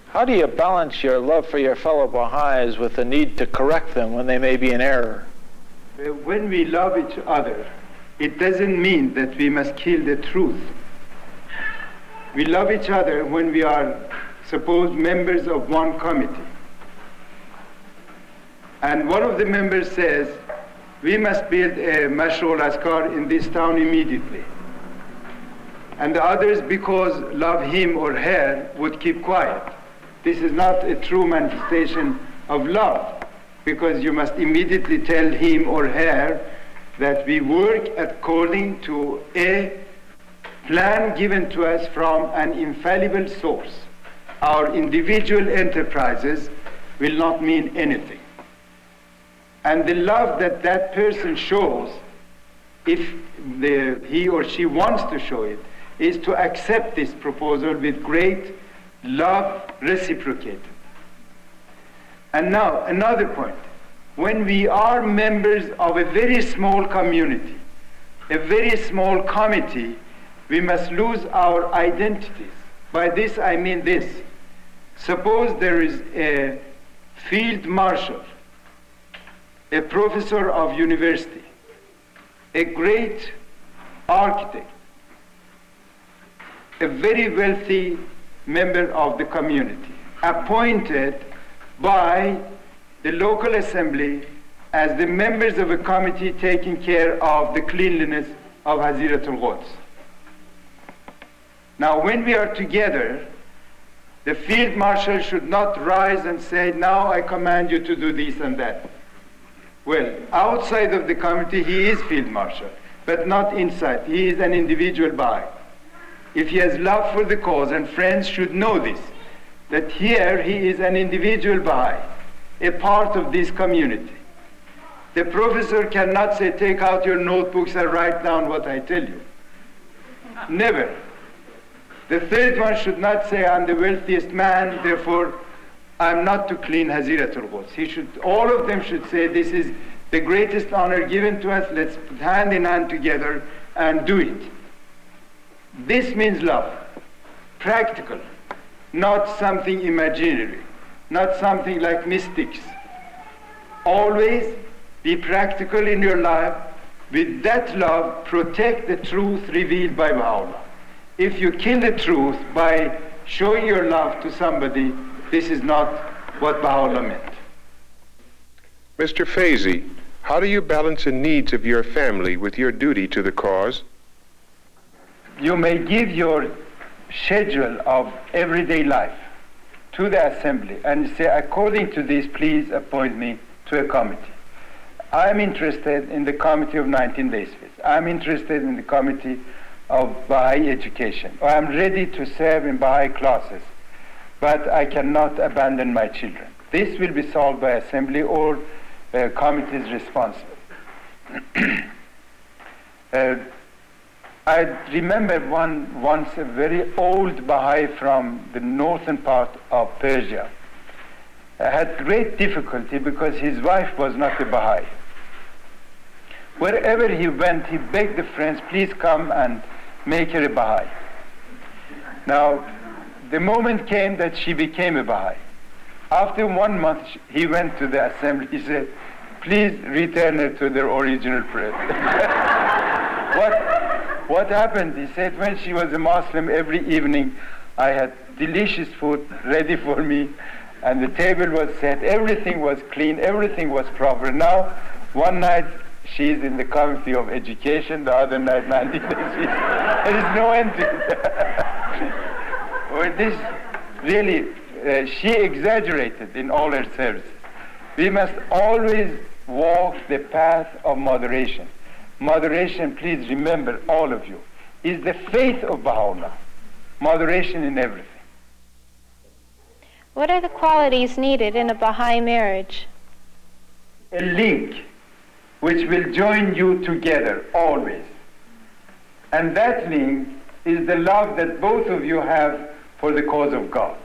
How do you balance your love for your fellow Baha'is with the need to correct them when they may be in error? When we love each other, it doesn't mean that we must kill the truth. We love each other when we are, suppose, members of one committee. And one of the members says, we must build a Mashrul Askar in this town immediately. And the others, because love him or her, would keep quiet. This is not a true manifestation of love, because you must immediately tell him or her that we work according to a plan given to us from an infallible source. Our individual enterprises will not mean anything. And the love that that person shows, if he or she wants to show it, is to accept this proposal with great love reciprocated. And now, another point. When we are members of a very small community, a very small committee, we must lose our identities. By this I mean this. Suppose there is a field marshal, a professor of university, a great architect, a very wealthy member of the community, appointed by the local assembly as the members of a committee taking care of the cleanliness of Hazirat al-Quds. Now, when we are together, the field marshal should not rise and say, now I command you to do this and that. Well, outside of the committee, he is field marshal, but not inside. He is an individual Baha'i. If he has love for the cause, and friends should know this, that here he is an individual Baha'i, a part of this community. The professor cannot say, take out your notebooks and write down what I tell you. Never. The third one should not say, I'm the wealthiest man, therefore I'm not to clean Hazirat al-Quds. All of them should say, this is the greatest honor given to us, let's put hand in hand together and do it. This means love, practical, not something imaginary, not something like mystics. Always be practical in your life. With that love, protect the truth revealed by Baha'u'llah. If you kill the truth by showing your love to somebody, this is not what Baha'u'llah meant. Mr. Faizi, how do you balance the needs of your family with your duty to the cause? You may give your schedule of everyday life to the assembly and say, according to this, please appoint me to a committee. I'm interested in the committee of 19 Days Feast. I'm interested in the committee of Baha'i education. Or I'm ready to serve in Baha'i classes, but I cannot abandon my children. This will be solved by assembly or committees responsible. I remember once a very old Baha'i from the northern part of Persia had great difficulty because his wife was not a Baha'i. Wherever he went, he begged the friends, please come and make her a Baha'i. Now, the moment came that she became a Baha'i. After 1 month, he went to the assembly. He said, please return her to their original prayer. What happened? He said, when she was a Muslim, every evening I had delicious food ready for me, and the table was set, everything was clean, everything was proper. Now, one night, she's in the committee of education, the other night, 90 days. There is no end to it. Well, this really, she exaggerated in all her services. We must always walk the path of moderation. Moderation, please remember, all of you, is the faith of Baha'u'llah. Moderation in everything. What are the qualities needed in a Baha'i marriage? A link which will join you together always. And that link is the love that both of you have for the cause of God.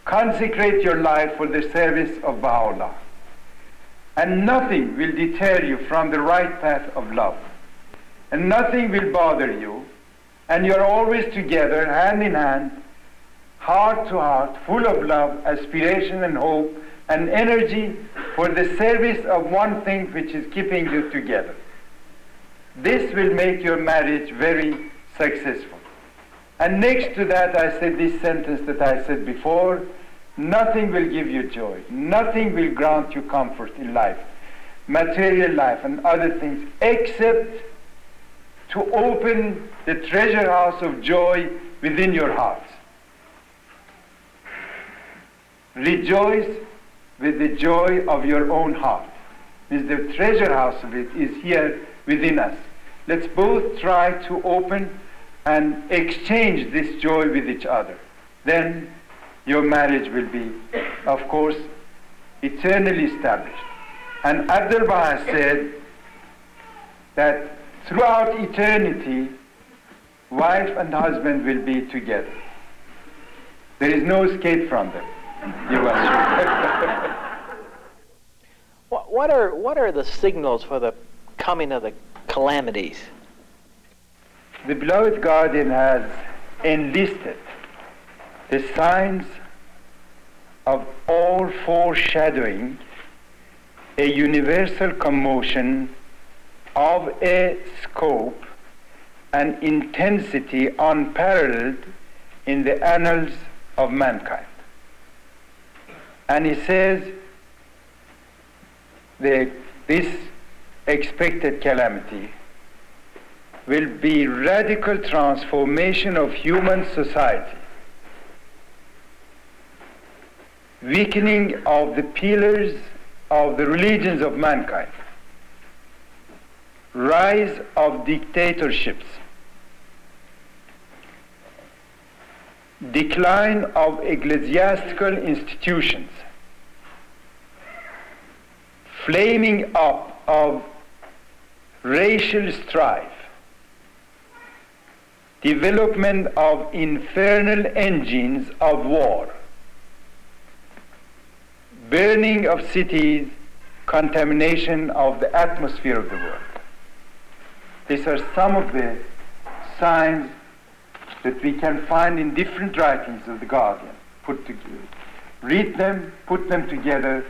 Consecrate your life for the service of Baha'u'llah. And nothing will deter you from the right path of love. And nothing will bother you. And you're always together, hand in hand, heart to heart, full of love, aspiration and hope, and energy for the service of one thing which is keeping you together. This will make your marriage very successful. And next to that, I said this sentence that I said before, nothing will give you joy, nothing will grant you comfort in life, material life and other things, except to open the treasure house of joy within your hearts. Rejoice with the joy of your own heart. Means the treasure house of it is here within us. Let's both try to open and exchange this joy with each other. Then your marriage will be, of course, eternally established. And Abdul Baha said that throughout eternity, wife and husband will be together. There is no escape from them. You What are the signals for the coming of the calamities? The beloved guardian has enlisted the signs of all foreshadowing a universal commotion of a scope and intensity unparalleled in the annals of mankind. And he says the this expected calamity will be radical transformation of human society, weakening of the pillars of the religions of mankind, rise of dictatorships, decline of ecclesiastical institutions, flaming up of racial strife, development of infernal engines of war, burning of cities, contamination of the atmosphere of the world. These are some of the signs that we can find in different writings of the Guardian. Read them, put them together,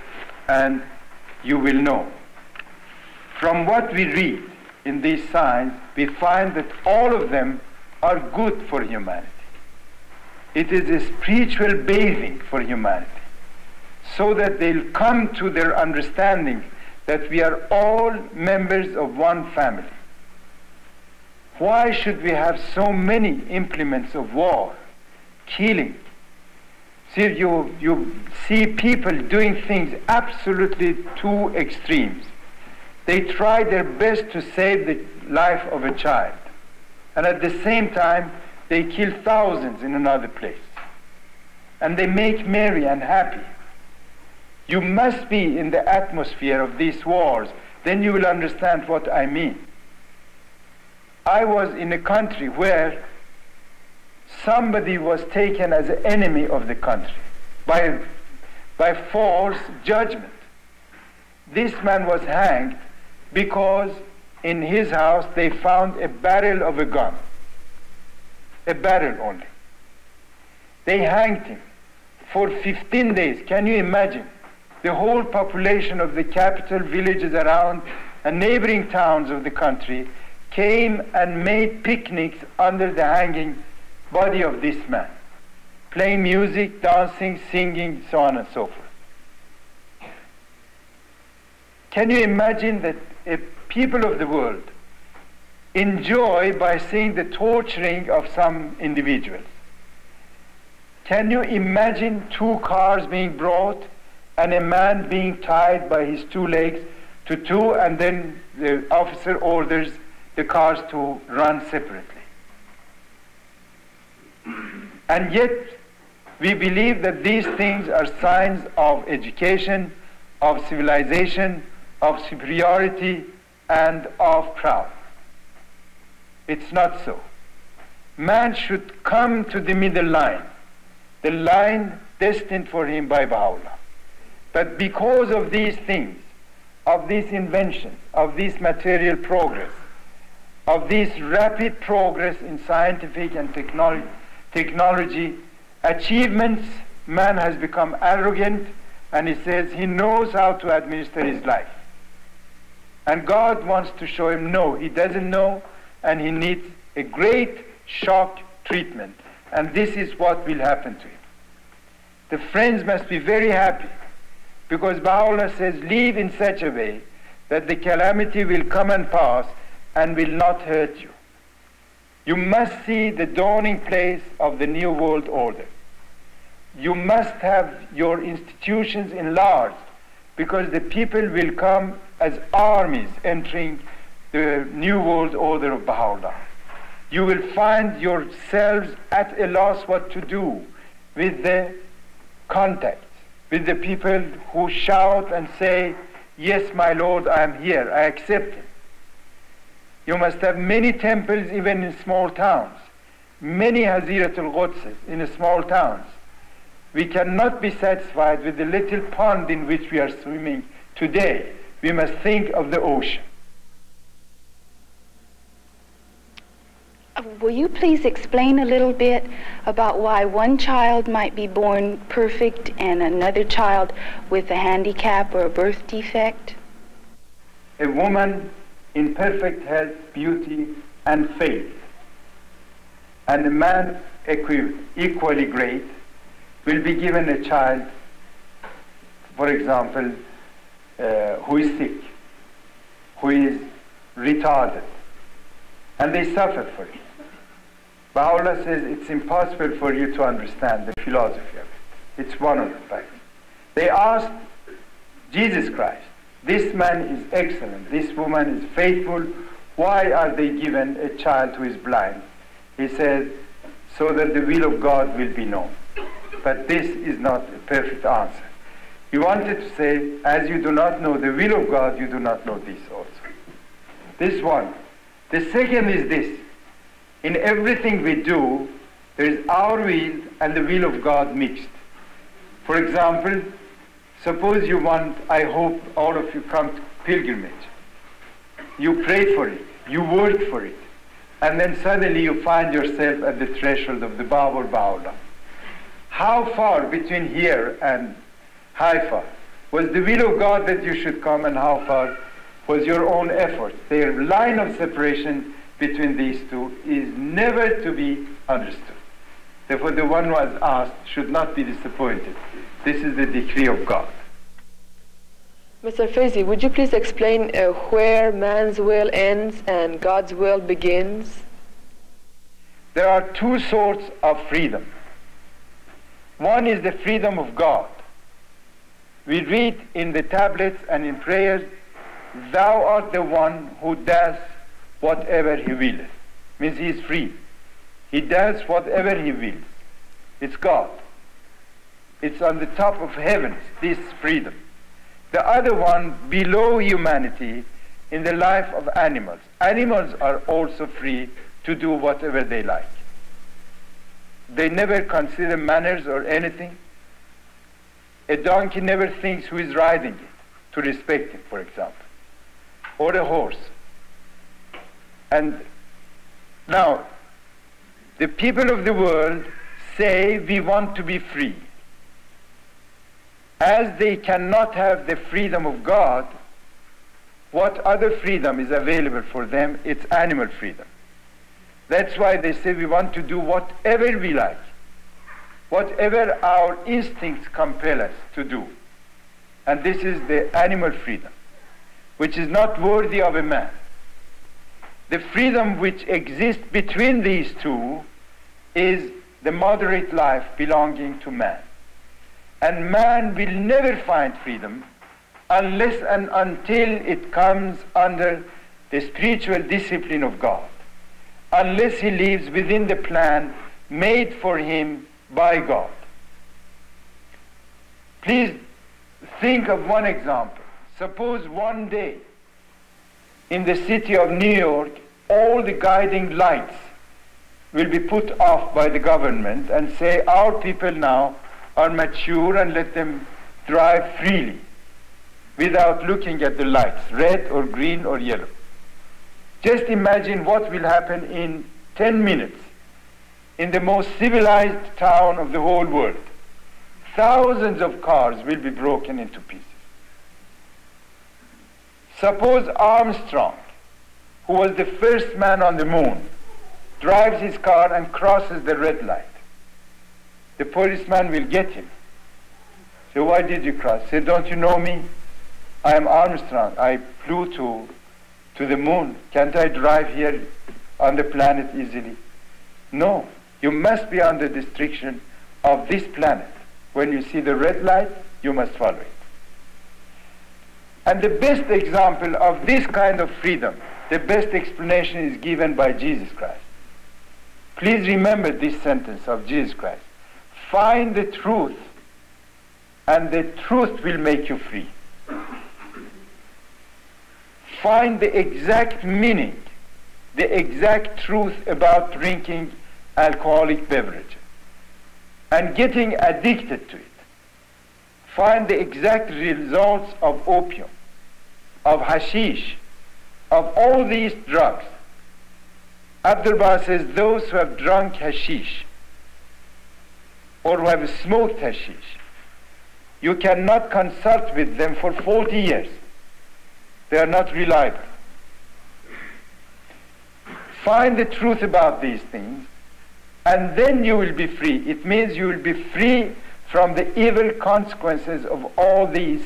and you will know. From what we read in these signs, we find that all of them are good for humanity. It is a spiritual bathing for humanity, so that they'll come to their understanding that we are all members of one family. Why should we have so many implements of war, killing? See, you see people doing things absolutely too extremes. They try their best to save the life of a child, and at the same time they kill thousands in another place, and they make merry and happy. You must be in the atmosphere of these wars, then you will understand what I mean. I was in a country where somebody was taken as an enemy of the country by false judgment. This man was hanged because in his house they found a barrel of a gun, a barrel only. They hanged him for 15 days. Can you imagine? The whole population of the capital, villages around, and neighboring towns of the country came and made picnics under the hanging body of this man, playing music, dancing, singing, so on and so forth. Can you imagine that people of the world enjoy by seeing the torturing of some individuals? Can you imagine 2 cars being brought and a man being tied by his 2 legs to 2, and then the officer orders the cars to run separately? And yet we believe that these things are signs of education, of civilization, of superiority, and of power. It's not so. Man should come to the middle line, the line destined for him by Baha'u'llah. But because of these things, of these inventions, of this material progress, of this rapid progress in scientific and technology achievements, man has become arrogant, and he says he knows how to administer his life. And God wants to show him, no, he doesn't know, and he needs a great shock treatment. And this is what will happen to him. The friends must be very happy, because Baha'u'llah says, live in such a way that the calamity will come and pass and will not hurt you. You must see the dawning place of the new world order. You must have your institutions enlarged, because the people will come as armies entering the new world order of Baha'u'llah. You will find yourselves at a loss what to do with the contacts, with the people who shout and say, yes, my Lord, I am here, I accept him. You must have many temples even in small towns, many Haziratul Qudses in small towns. We cannot be satisfied with the little pond in which we are swimming today. We must think of the ocean. Will you please explain a little bit about why one child might be born perfect and another child with a handicap or a birth defect? A woman in perfect health, beauty, and faith, and a man equally great will be given a child, for example, who is sick. who is retarded, and they suffer for it. Baha'u'llah says it's impossible for you to understand the philosophy of it. It's one of the facts. They asked Jesus Christ, this man is excellent, this woman is faithful, why are they given a child who is blind? He said, so that the will of God will be known. But this is not a perfect answer. He wanted to say, as you do not know the will of God, you do not know this also. This one. The second is this. In everything we do, there is our will and the will of God mixed. For example, suppose you want, I hope all of you come to pilgrimage. You pray for it, you work for it, and then suddenly you find yourself at the threshold of the Bab or Baha'u'llah. How far between here and Haifa was the will of God that you should come, and how far was your own effort? The line of separation between these two is never to be understood. Therefore, the one who has asked should not be disappointed. This is the decree of God. Mr. Faizi, would you please explain where man's will ends and God's will begins? There are two sorts of freedom. One is the freedom of God. We read in the tablets and in prayers, thou art the one who does whatever he willeth. Means he is free. He does whatever he wills. It's God. It's on the top of heavens, this freedom. The other one, below humanity, in the life of animals. Animals are also free to do whatever they like. They never consider manners or anything. A donkey never thinks who is riding it, to respect it, for example. Or a horse. And now, the people of the world say we want to be free. As they cannot have the freedom of God, what other freedom is available for them? It's animal freedom. That's why they say we want to do whatever we like, whatever our instincts compel us to do. And this is the animal freedom, which is not worthy of a man. The freedom which exists between these two is the moderate life belonging to man. And man will never find freedom unless and until it comes under the spiritual discipline of God, unless he lives within the plan made for him by God. Please think of one example. Suppose one day in the city of New York, all the guiding lights will be put off by the government and say, our people now are mature and let them drive freely without looking at the lights, red or green or yellow. Just imagine what will happen in 10 minutes in the most civilized town of the whole world. Thousands of cars will be broken into pieces. Suppose Armstrong, who was the first man on the moon, drives his car and crosses the red light. The policeman will get him. Say, why did you cross? Say, don't you know me? I am Armstrong. I flew to the moon. Can't I drive here on the planet easily? No. You must be under the restriction of this planet. When you see the red light, you must follow it. And the best example of this kind of freedom, the best explanation is given by Jesus Christ. Please remember this sentence of Jesus Christ. Find the truth, and the truth will make you free. Find the exact meaning, the exact truth about drinking alcoholic beverages and getting addicted to it. Find the exact results of opium, of hashish, of all these drugs. Abdul-Baha says those who have drunk hashish or who have smoked hashish, you cannot consult with them for 40 years. They are not reliable. Find the truth about these things, and then you will be free. It means you will be free from the evil consequences of all these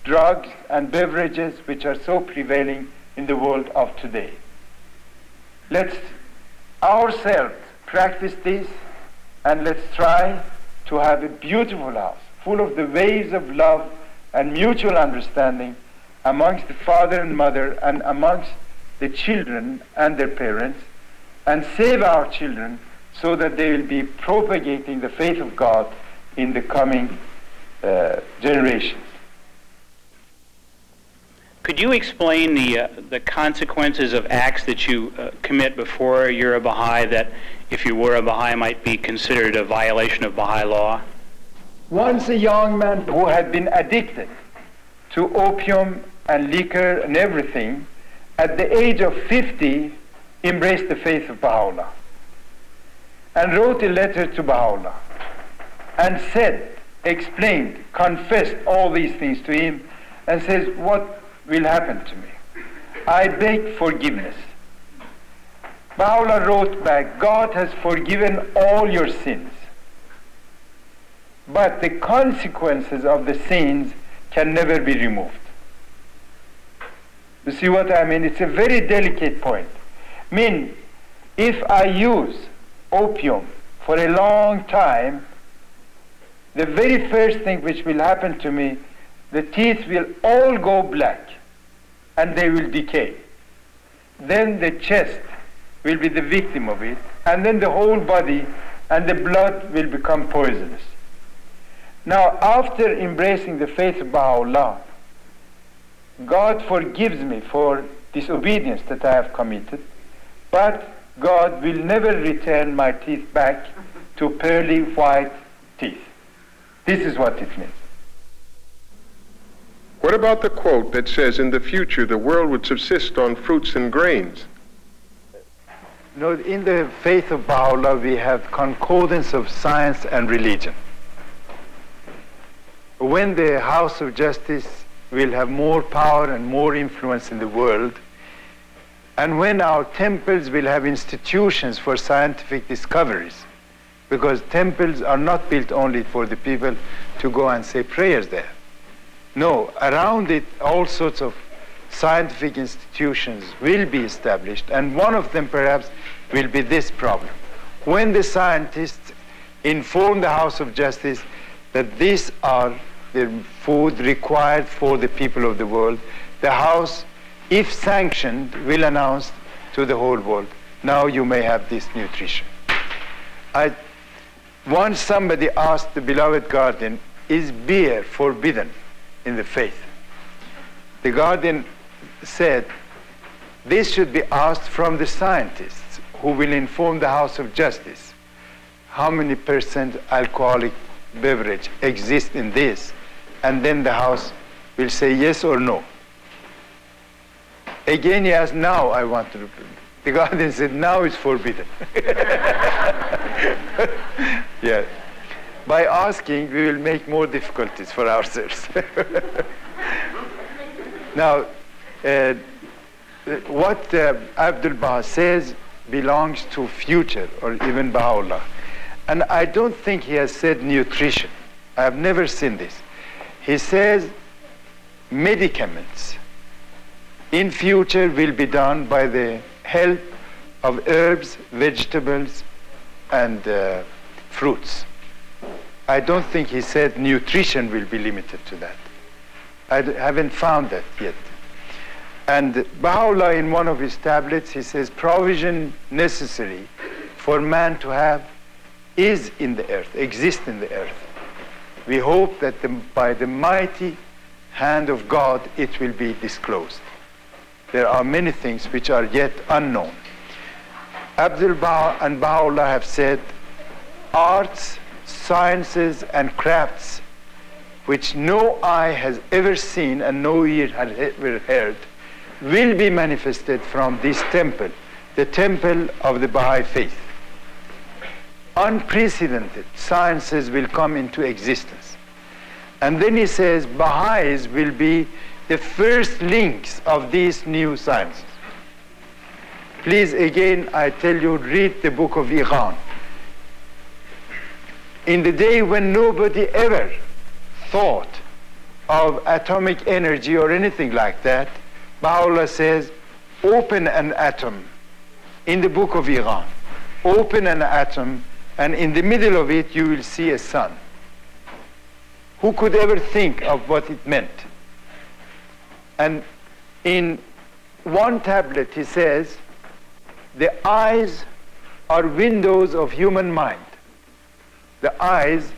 drugs and beverages which are so prevailing in the world of today. Let's ourselves practice this, and let's try to have a beautiful house full of the ways of love and mutual understanding amongst the father and mother and amongst the children and their parents, and save our children so that they will be propagating the faith of God in the coming generations. Could you explain the consequences of acts that you commit before you're a Baha'i that, if you were a Baha'i, might be considered a violation of Baha'i law? Once a young man who had been addicted to opium and liquor and everything, at the age of 50, embraced the faith of Baha'u'llah and wrote a letter to Baha'u'llah and said, explained, confessed all these things to him, and says, what will happen to me? I beg forgiveness. Baha'u'llah wrote back, God has forgiven all your sins, but the consequences of the sins can never be removed. You see what I mean? It's a very delicate point. I mean, if I use opium for a long time, the very first thing which will happen to me, the teeth will all go black and they will decay. Then the chest will be the victim of it, and then the whole body and the blood will become poisonous. Now, after embracing the faith of Baha'u'llah, God forgives me for disobedience that I have committed, but God will never return my teeth back to pearly white teeth. This is what it means. What about the quote that says in the future the world would subsist on fruits and grains? No, in the faith of Baha'u'llah we have concordance of science and religion. When the House of Justice will have more power and more influence in the world, and when our temples will have institutions for scientific discoveries, because temples are not built only for the people to go and say prayers there. No, around it all sorts of scientific institutions will be established, and one of them perhaps will be this problem. When the scientists inform the House of Justice that these are the food required for the people of the world, the House, if sanctioned, will announce to the whole world, now you may have this nutrition. Once somebody asked the beloved Guardian, is beer forbidden in the faith? The Guardian said, this should be asked from the scientists who will inform the House of Justice how many percent alcoholic beverage exists in this, and then the House will say yes or no. Again he asked, now I want to repeat. The Guardian said, now it's forbidden. Yeah. By asking, we will make more difficulties for ourselves. Now, what Abdul Baha says belongs to future, or even Baha'u'llah. And I don't think he has said nutrition. I have never seen this. He says medicaments in future will be done by the help of herbs, vegetables, and fruits. I don't think he said nutrition will be limited to that. I haven't found that yet. And Baha'u'llah, in one of his tablets, he says provision necessary for man to have is in the earth, exists in the earth. We hope that by the mighty hand of God it will be disclosed. There are many things which are yet unknown. Abdul Baha and Baha'u'llah have said arts, sciences, and crafts which no eye has ever seen and no ear has ever heard will be manifested from this temple, the temple of the Baha'i faith. Unprecedented sciences will come into existence. And then he says Baha'is will be the first links of these new sciences. Please, again, I tell you, read the book of Iran. In the day when nobody ever thought of atomic energy or anything like that, Baha'u'llah says, open an atom in the book of Iran. Open an atom, and in the middle of it you will see a sun. Who could ever think of what it meant? And in one tablet he says, the eyes are windows of human mind. The eyes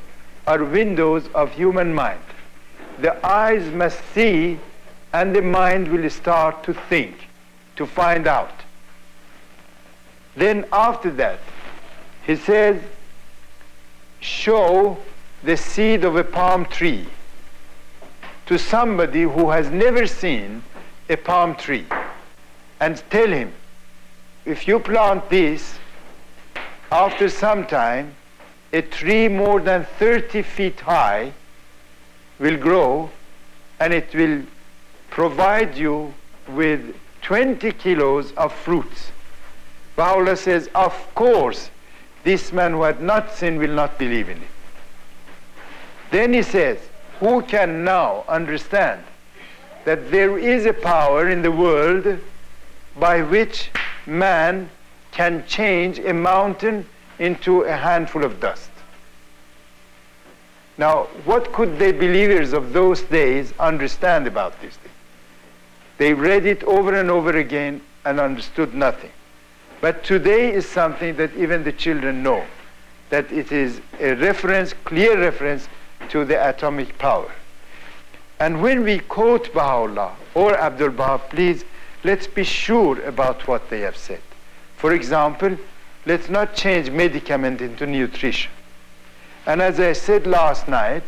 are windows of human mind. The eyes must see, and the mind will start to think, to find out. Then after that, he says, show the seed of a palm tree to somebody who has never seen a palm tree, and tell him, if you plant this, after some time, a tree more than 30 feet high will grow, and it will provide you with 20 kilos of fruits. Baha'u'llah says, of course, this man who had not seen will not believe in it. Then he says, who can now understand that there is a power in the world by which man can change a mountain into a handful of dust? Now, what could the believers of those days understand about this thing? They read it over and over again and understood nothing. But today is something that even the children know, that it is a reference, clear reference to the atomic power. And when we quote Baha'u'llah or Abdul Baha, please, let's be sure about what they have said. For example, let's not change medicament into nutrition. And as I said last night,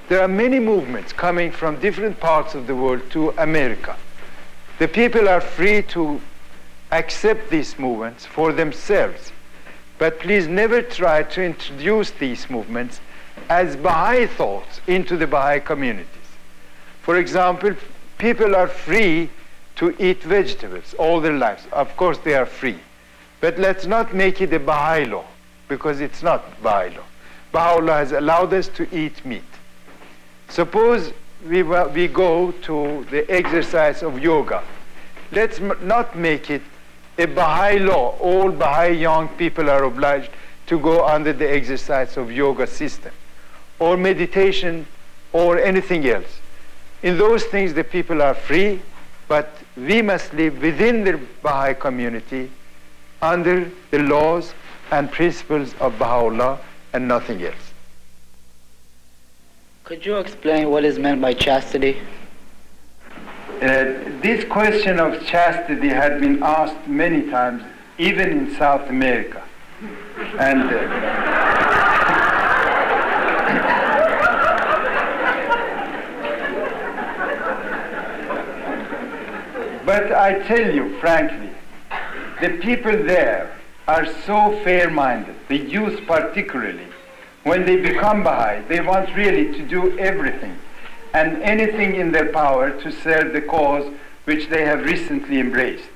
there are many movements coming from different parts of the world to America. The people are free to accept these movements for themselves. But please never try to introduce these movements as Baha'i thoughts into the Baha'i communities. For example, people are free to eat vegetables all their lives. Of course they are free. But let's not make it a Baha'i law, because it's not Baha'i law. Baha'u'llah has allowed us to eat meat. Suppose we go to the exercise of yoga. Let's not make it a Baha'i law. All Baha'i young people are obliged to go under the exercise of yoga system, or meditation, or anything else. In those things the people are free, but we must live within the Baha'i community under the laws and principles of Baha'u'llah and nothing else. Could you explain what is meant by chastity? This question of chastity had been asked many times, even in South America. And but I tell you frankly, the people there are so fair-minded, the youth particularly. When they become Baha'i, they want really to do everything and anything in their power to serve the cause which they have recently embraced.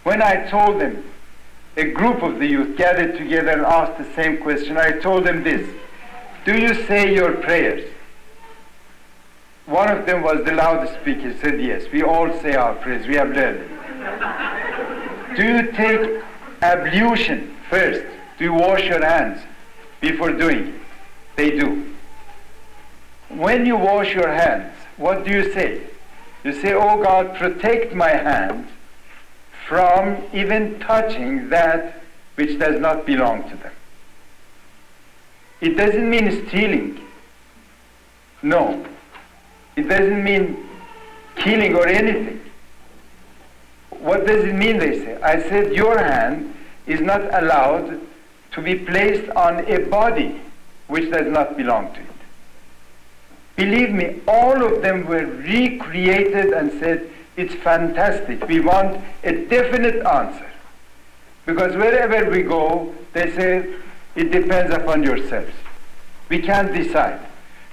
When I told them, a group of the youth gathered together and asked the same question, I told them this: do you say your prayers? One of them was the loudest speaker, said yes, we all say our prayers, we have learned it. Do you take ablution first? Do you wash your hands before doing it? They do. When you wash your hands, what do you say? You say, oh God, protect my hands from even touching that which does not belong to them. It doesn't mean stealing. No. It doesn't mean killing or anything. What does it mean, they say? I said, your hand is not allowed to be placed on a body which does not belong to it. Believe me, all of them were recreated and said, it's fantastic. We want a definite answer. Because wherever we go, they say, it depends upon yourselves. We can't decide.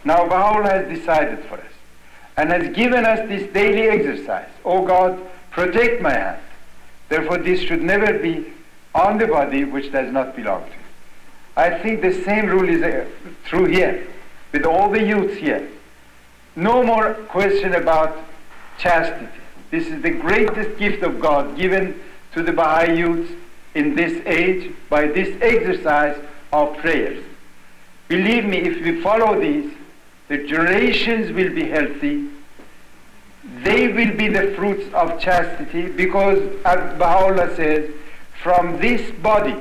Now Baha'u'llah has decided for us and has given us this daily exercise. Oh God, protect my hand. Therefore this should never be on the body which does not belong to it. I think the same rule is true here, with all the youths here. No more question about chastity. This is the greatest gift of God given to the Baha'i youth in this age by this exercise of prayers. Believe me, if we follow these, the generations will be healthy. They will be the fruits of chastity, because as Baha'u'llah says, from this body,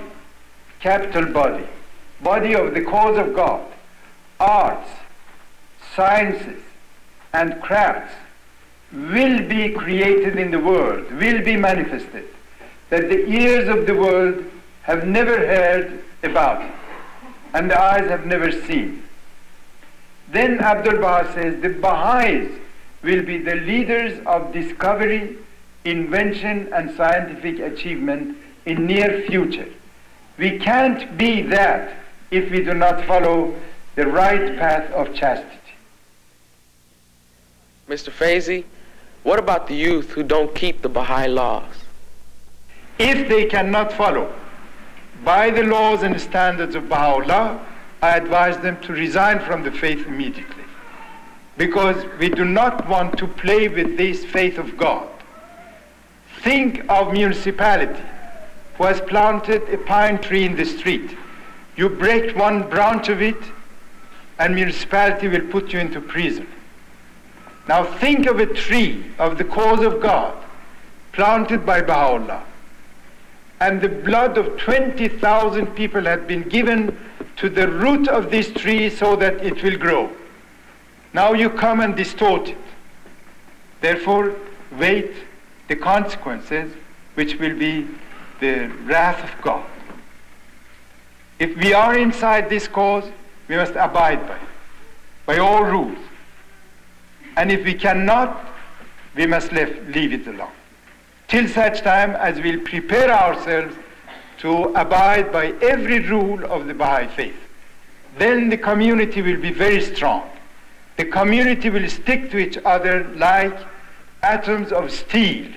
capital body, body of the cause of God, arts, sciences, and crafts will be created in the world, will be manifested, that the ears of the world have never heard about, and the eyes have never seen. Then Abdul Baha says, the Baha'is will be the leaders of discovery, invention, and scientific achievement in near future. We can't be that if we do not follow the right path of chastity. Mr. Faizi, what about the youth who don't keep the Baha'i laws? If they cannot follow by the laws and standards of Baha'u'llah, I advise them to resign from the faith immediately, because we do not want to play with this faith of God. Think of municipality who has planted a pine tree in the street. You break one branch of it and municipality will put you into prison. Now think of a tree of the cause of God planted by Baha'u'llah, and the blood of 20,000 people had been given to the root of this tree so that it will grow. Now you come and distort it. Therefore, wait the consequences, which will be the wrath of God. If we are inside this cause, we must abide by all rules. And if we cannot, we must leave it alone, till such time as we'll prepare ourselves to abide by every rule of the Baha'i faith. Then the community will be very strong. The community will stick to each other like atoms of steel.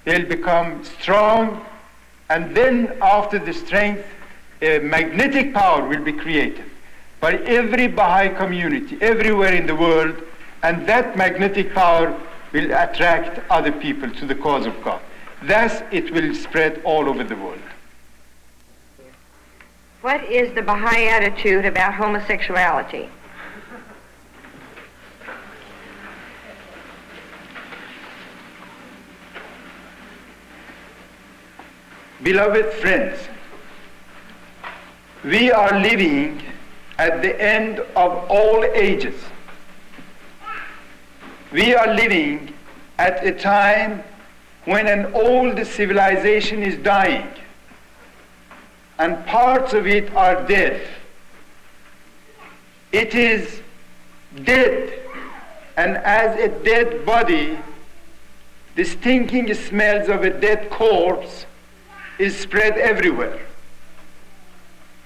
They'll become strong, and then after the strength, a magnetic power will be created by every Baha'i community everywhere in the world, and that magnetic power will attract other people to the cause of God. Thus it will spread all over the world. What is the Baha'i attitude about homosexuality? Beloved friends, we are living at the end of all ages. We are living at a time when an old civilization is dying, and parts of it are dead. It is dead, and as a dead body, the stinking smells of a dead corpse is spread everywhere.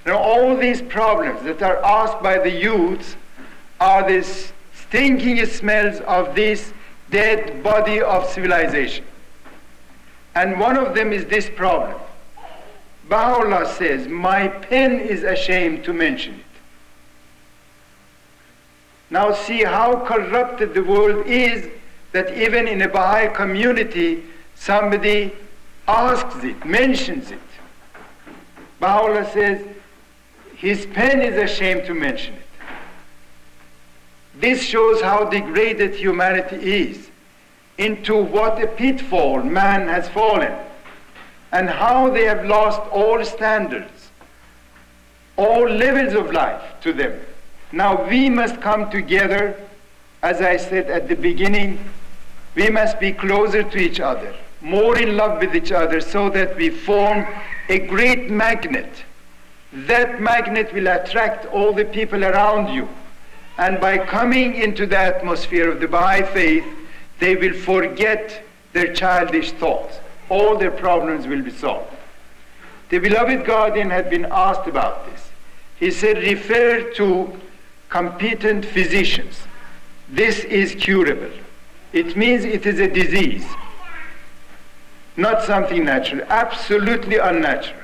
Now all these problems that are asked by the youths are the stinking smells of this dead body of civilization. And one of them is this problem. Baha'u'llah says, my pen is ashamed to mention it. Now see how corrupted the world is, that even in a Baha'i community, somebody asks it, mentions it. Baha'u'llah says, his pen is ashamed to mention it. This shows how degraded humanity is, into what a pitfall man has fallen, and how they have lost all standards, all levels of life to them. Now we must come together, as I said at the beginning, we must be closer to each other, more in love with each other, so that we form a great magnet. That magnet will attract all the people around you. And by coming into the atmosphere of the Baha'i faith, they will forget their childish thoughts. All their problems will be solved. The beloved guardian had been asked about this. He said, refer to competent physicians. This is curable. It means it is a disease, not something natural, absolutely unnatural.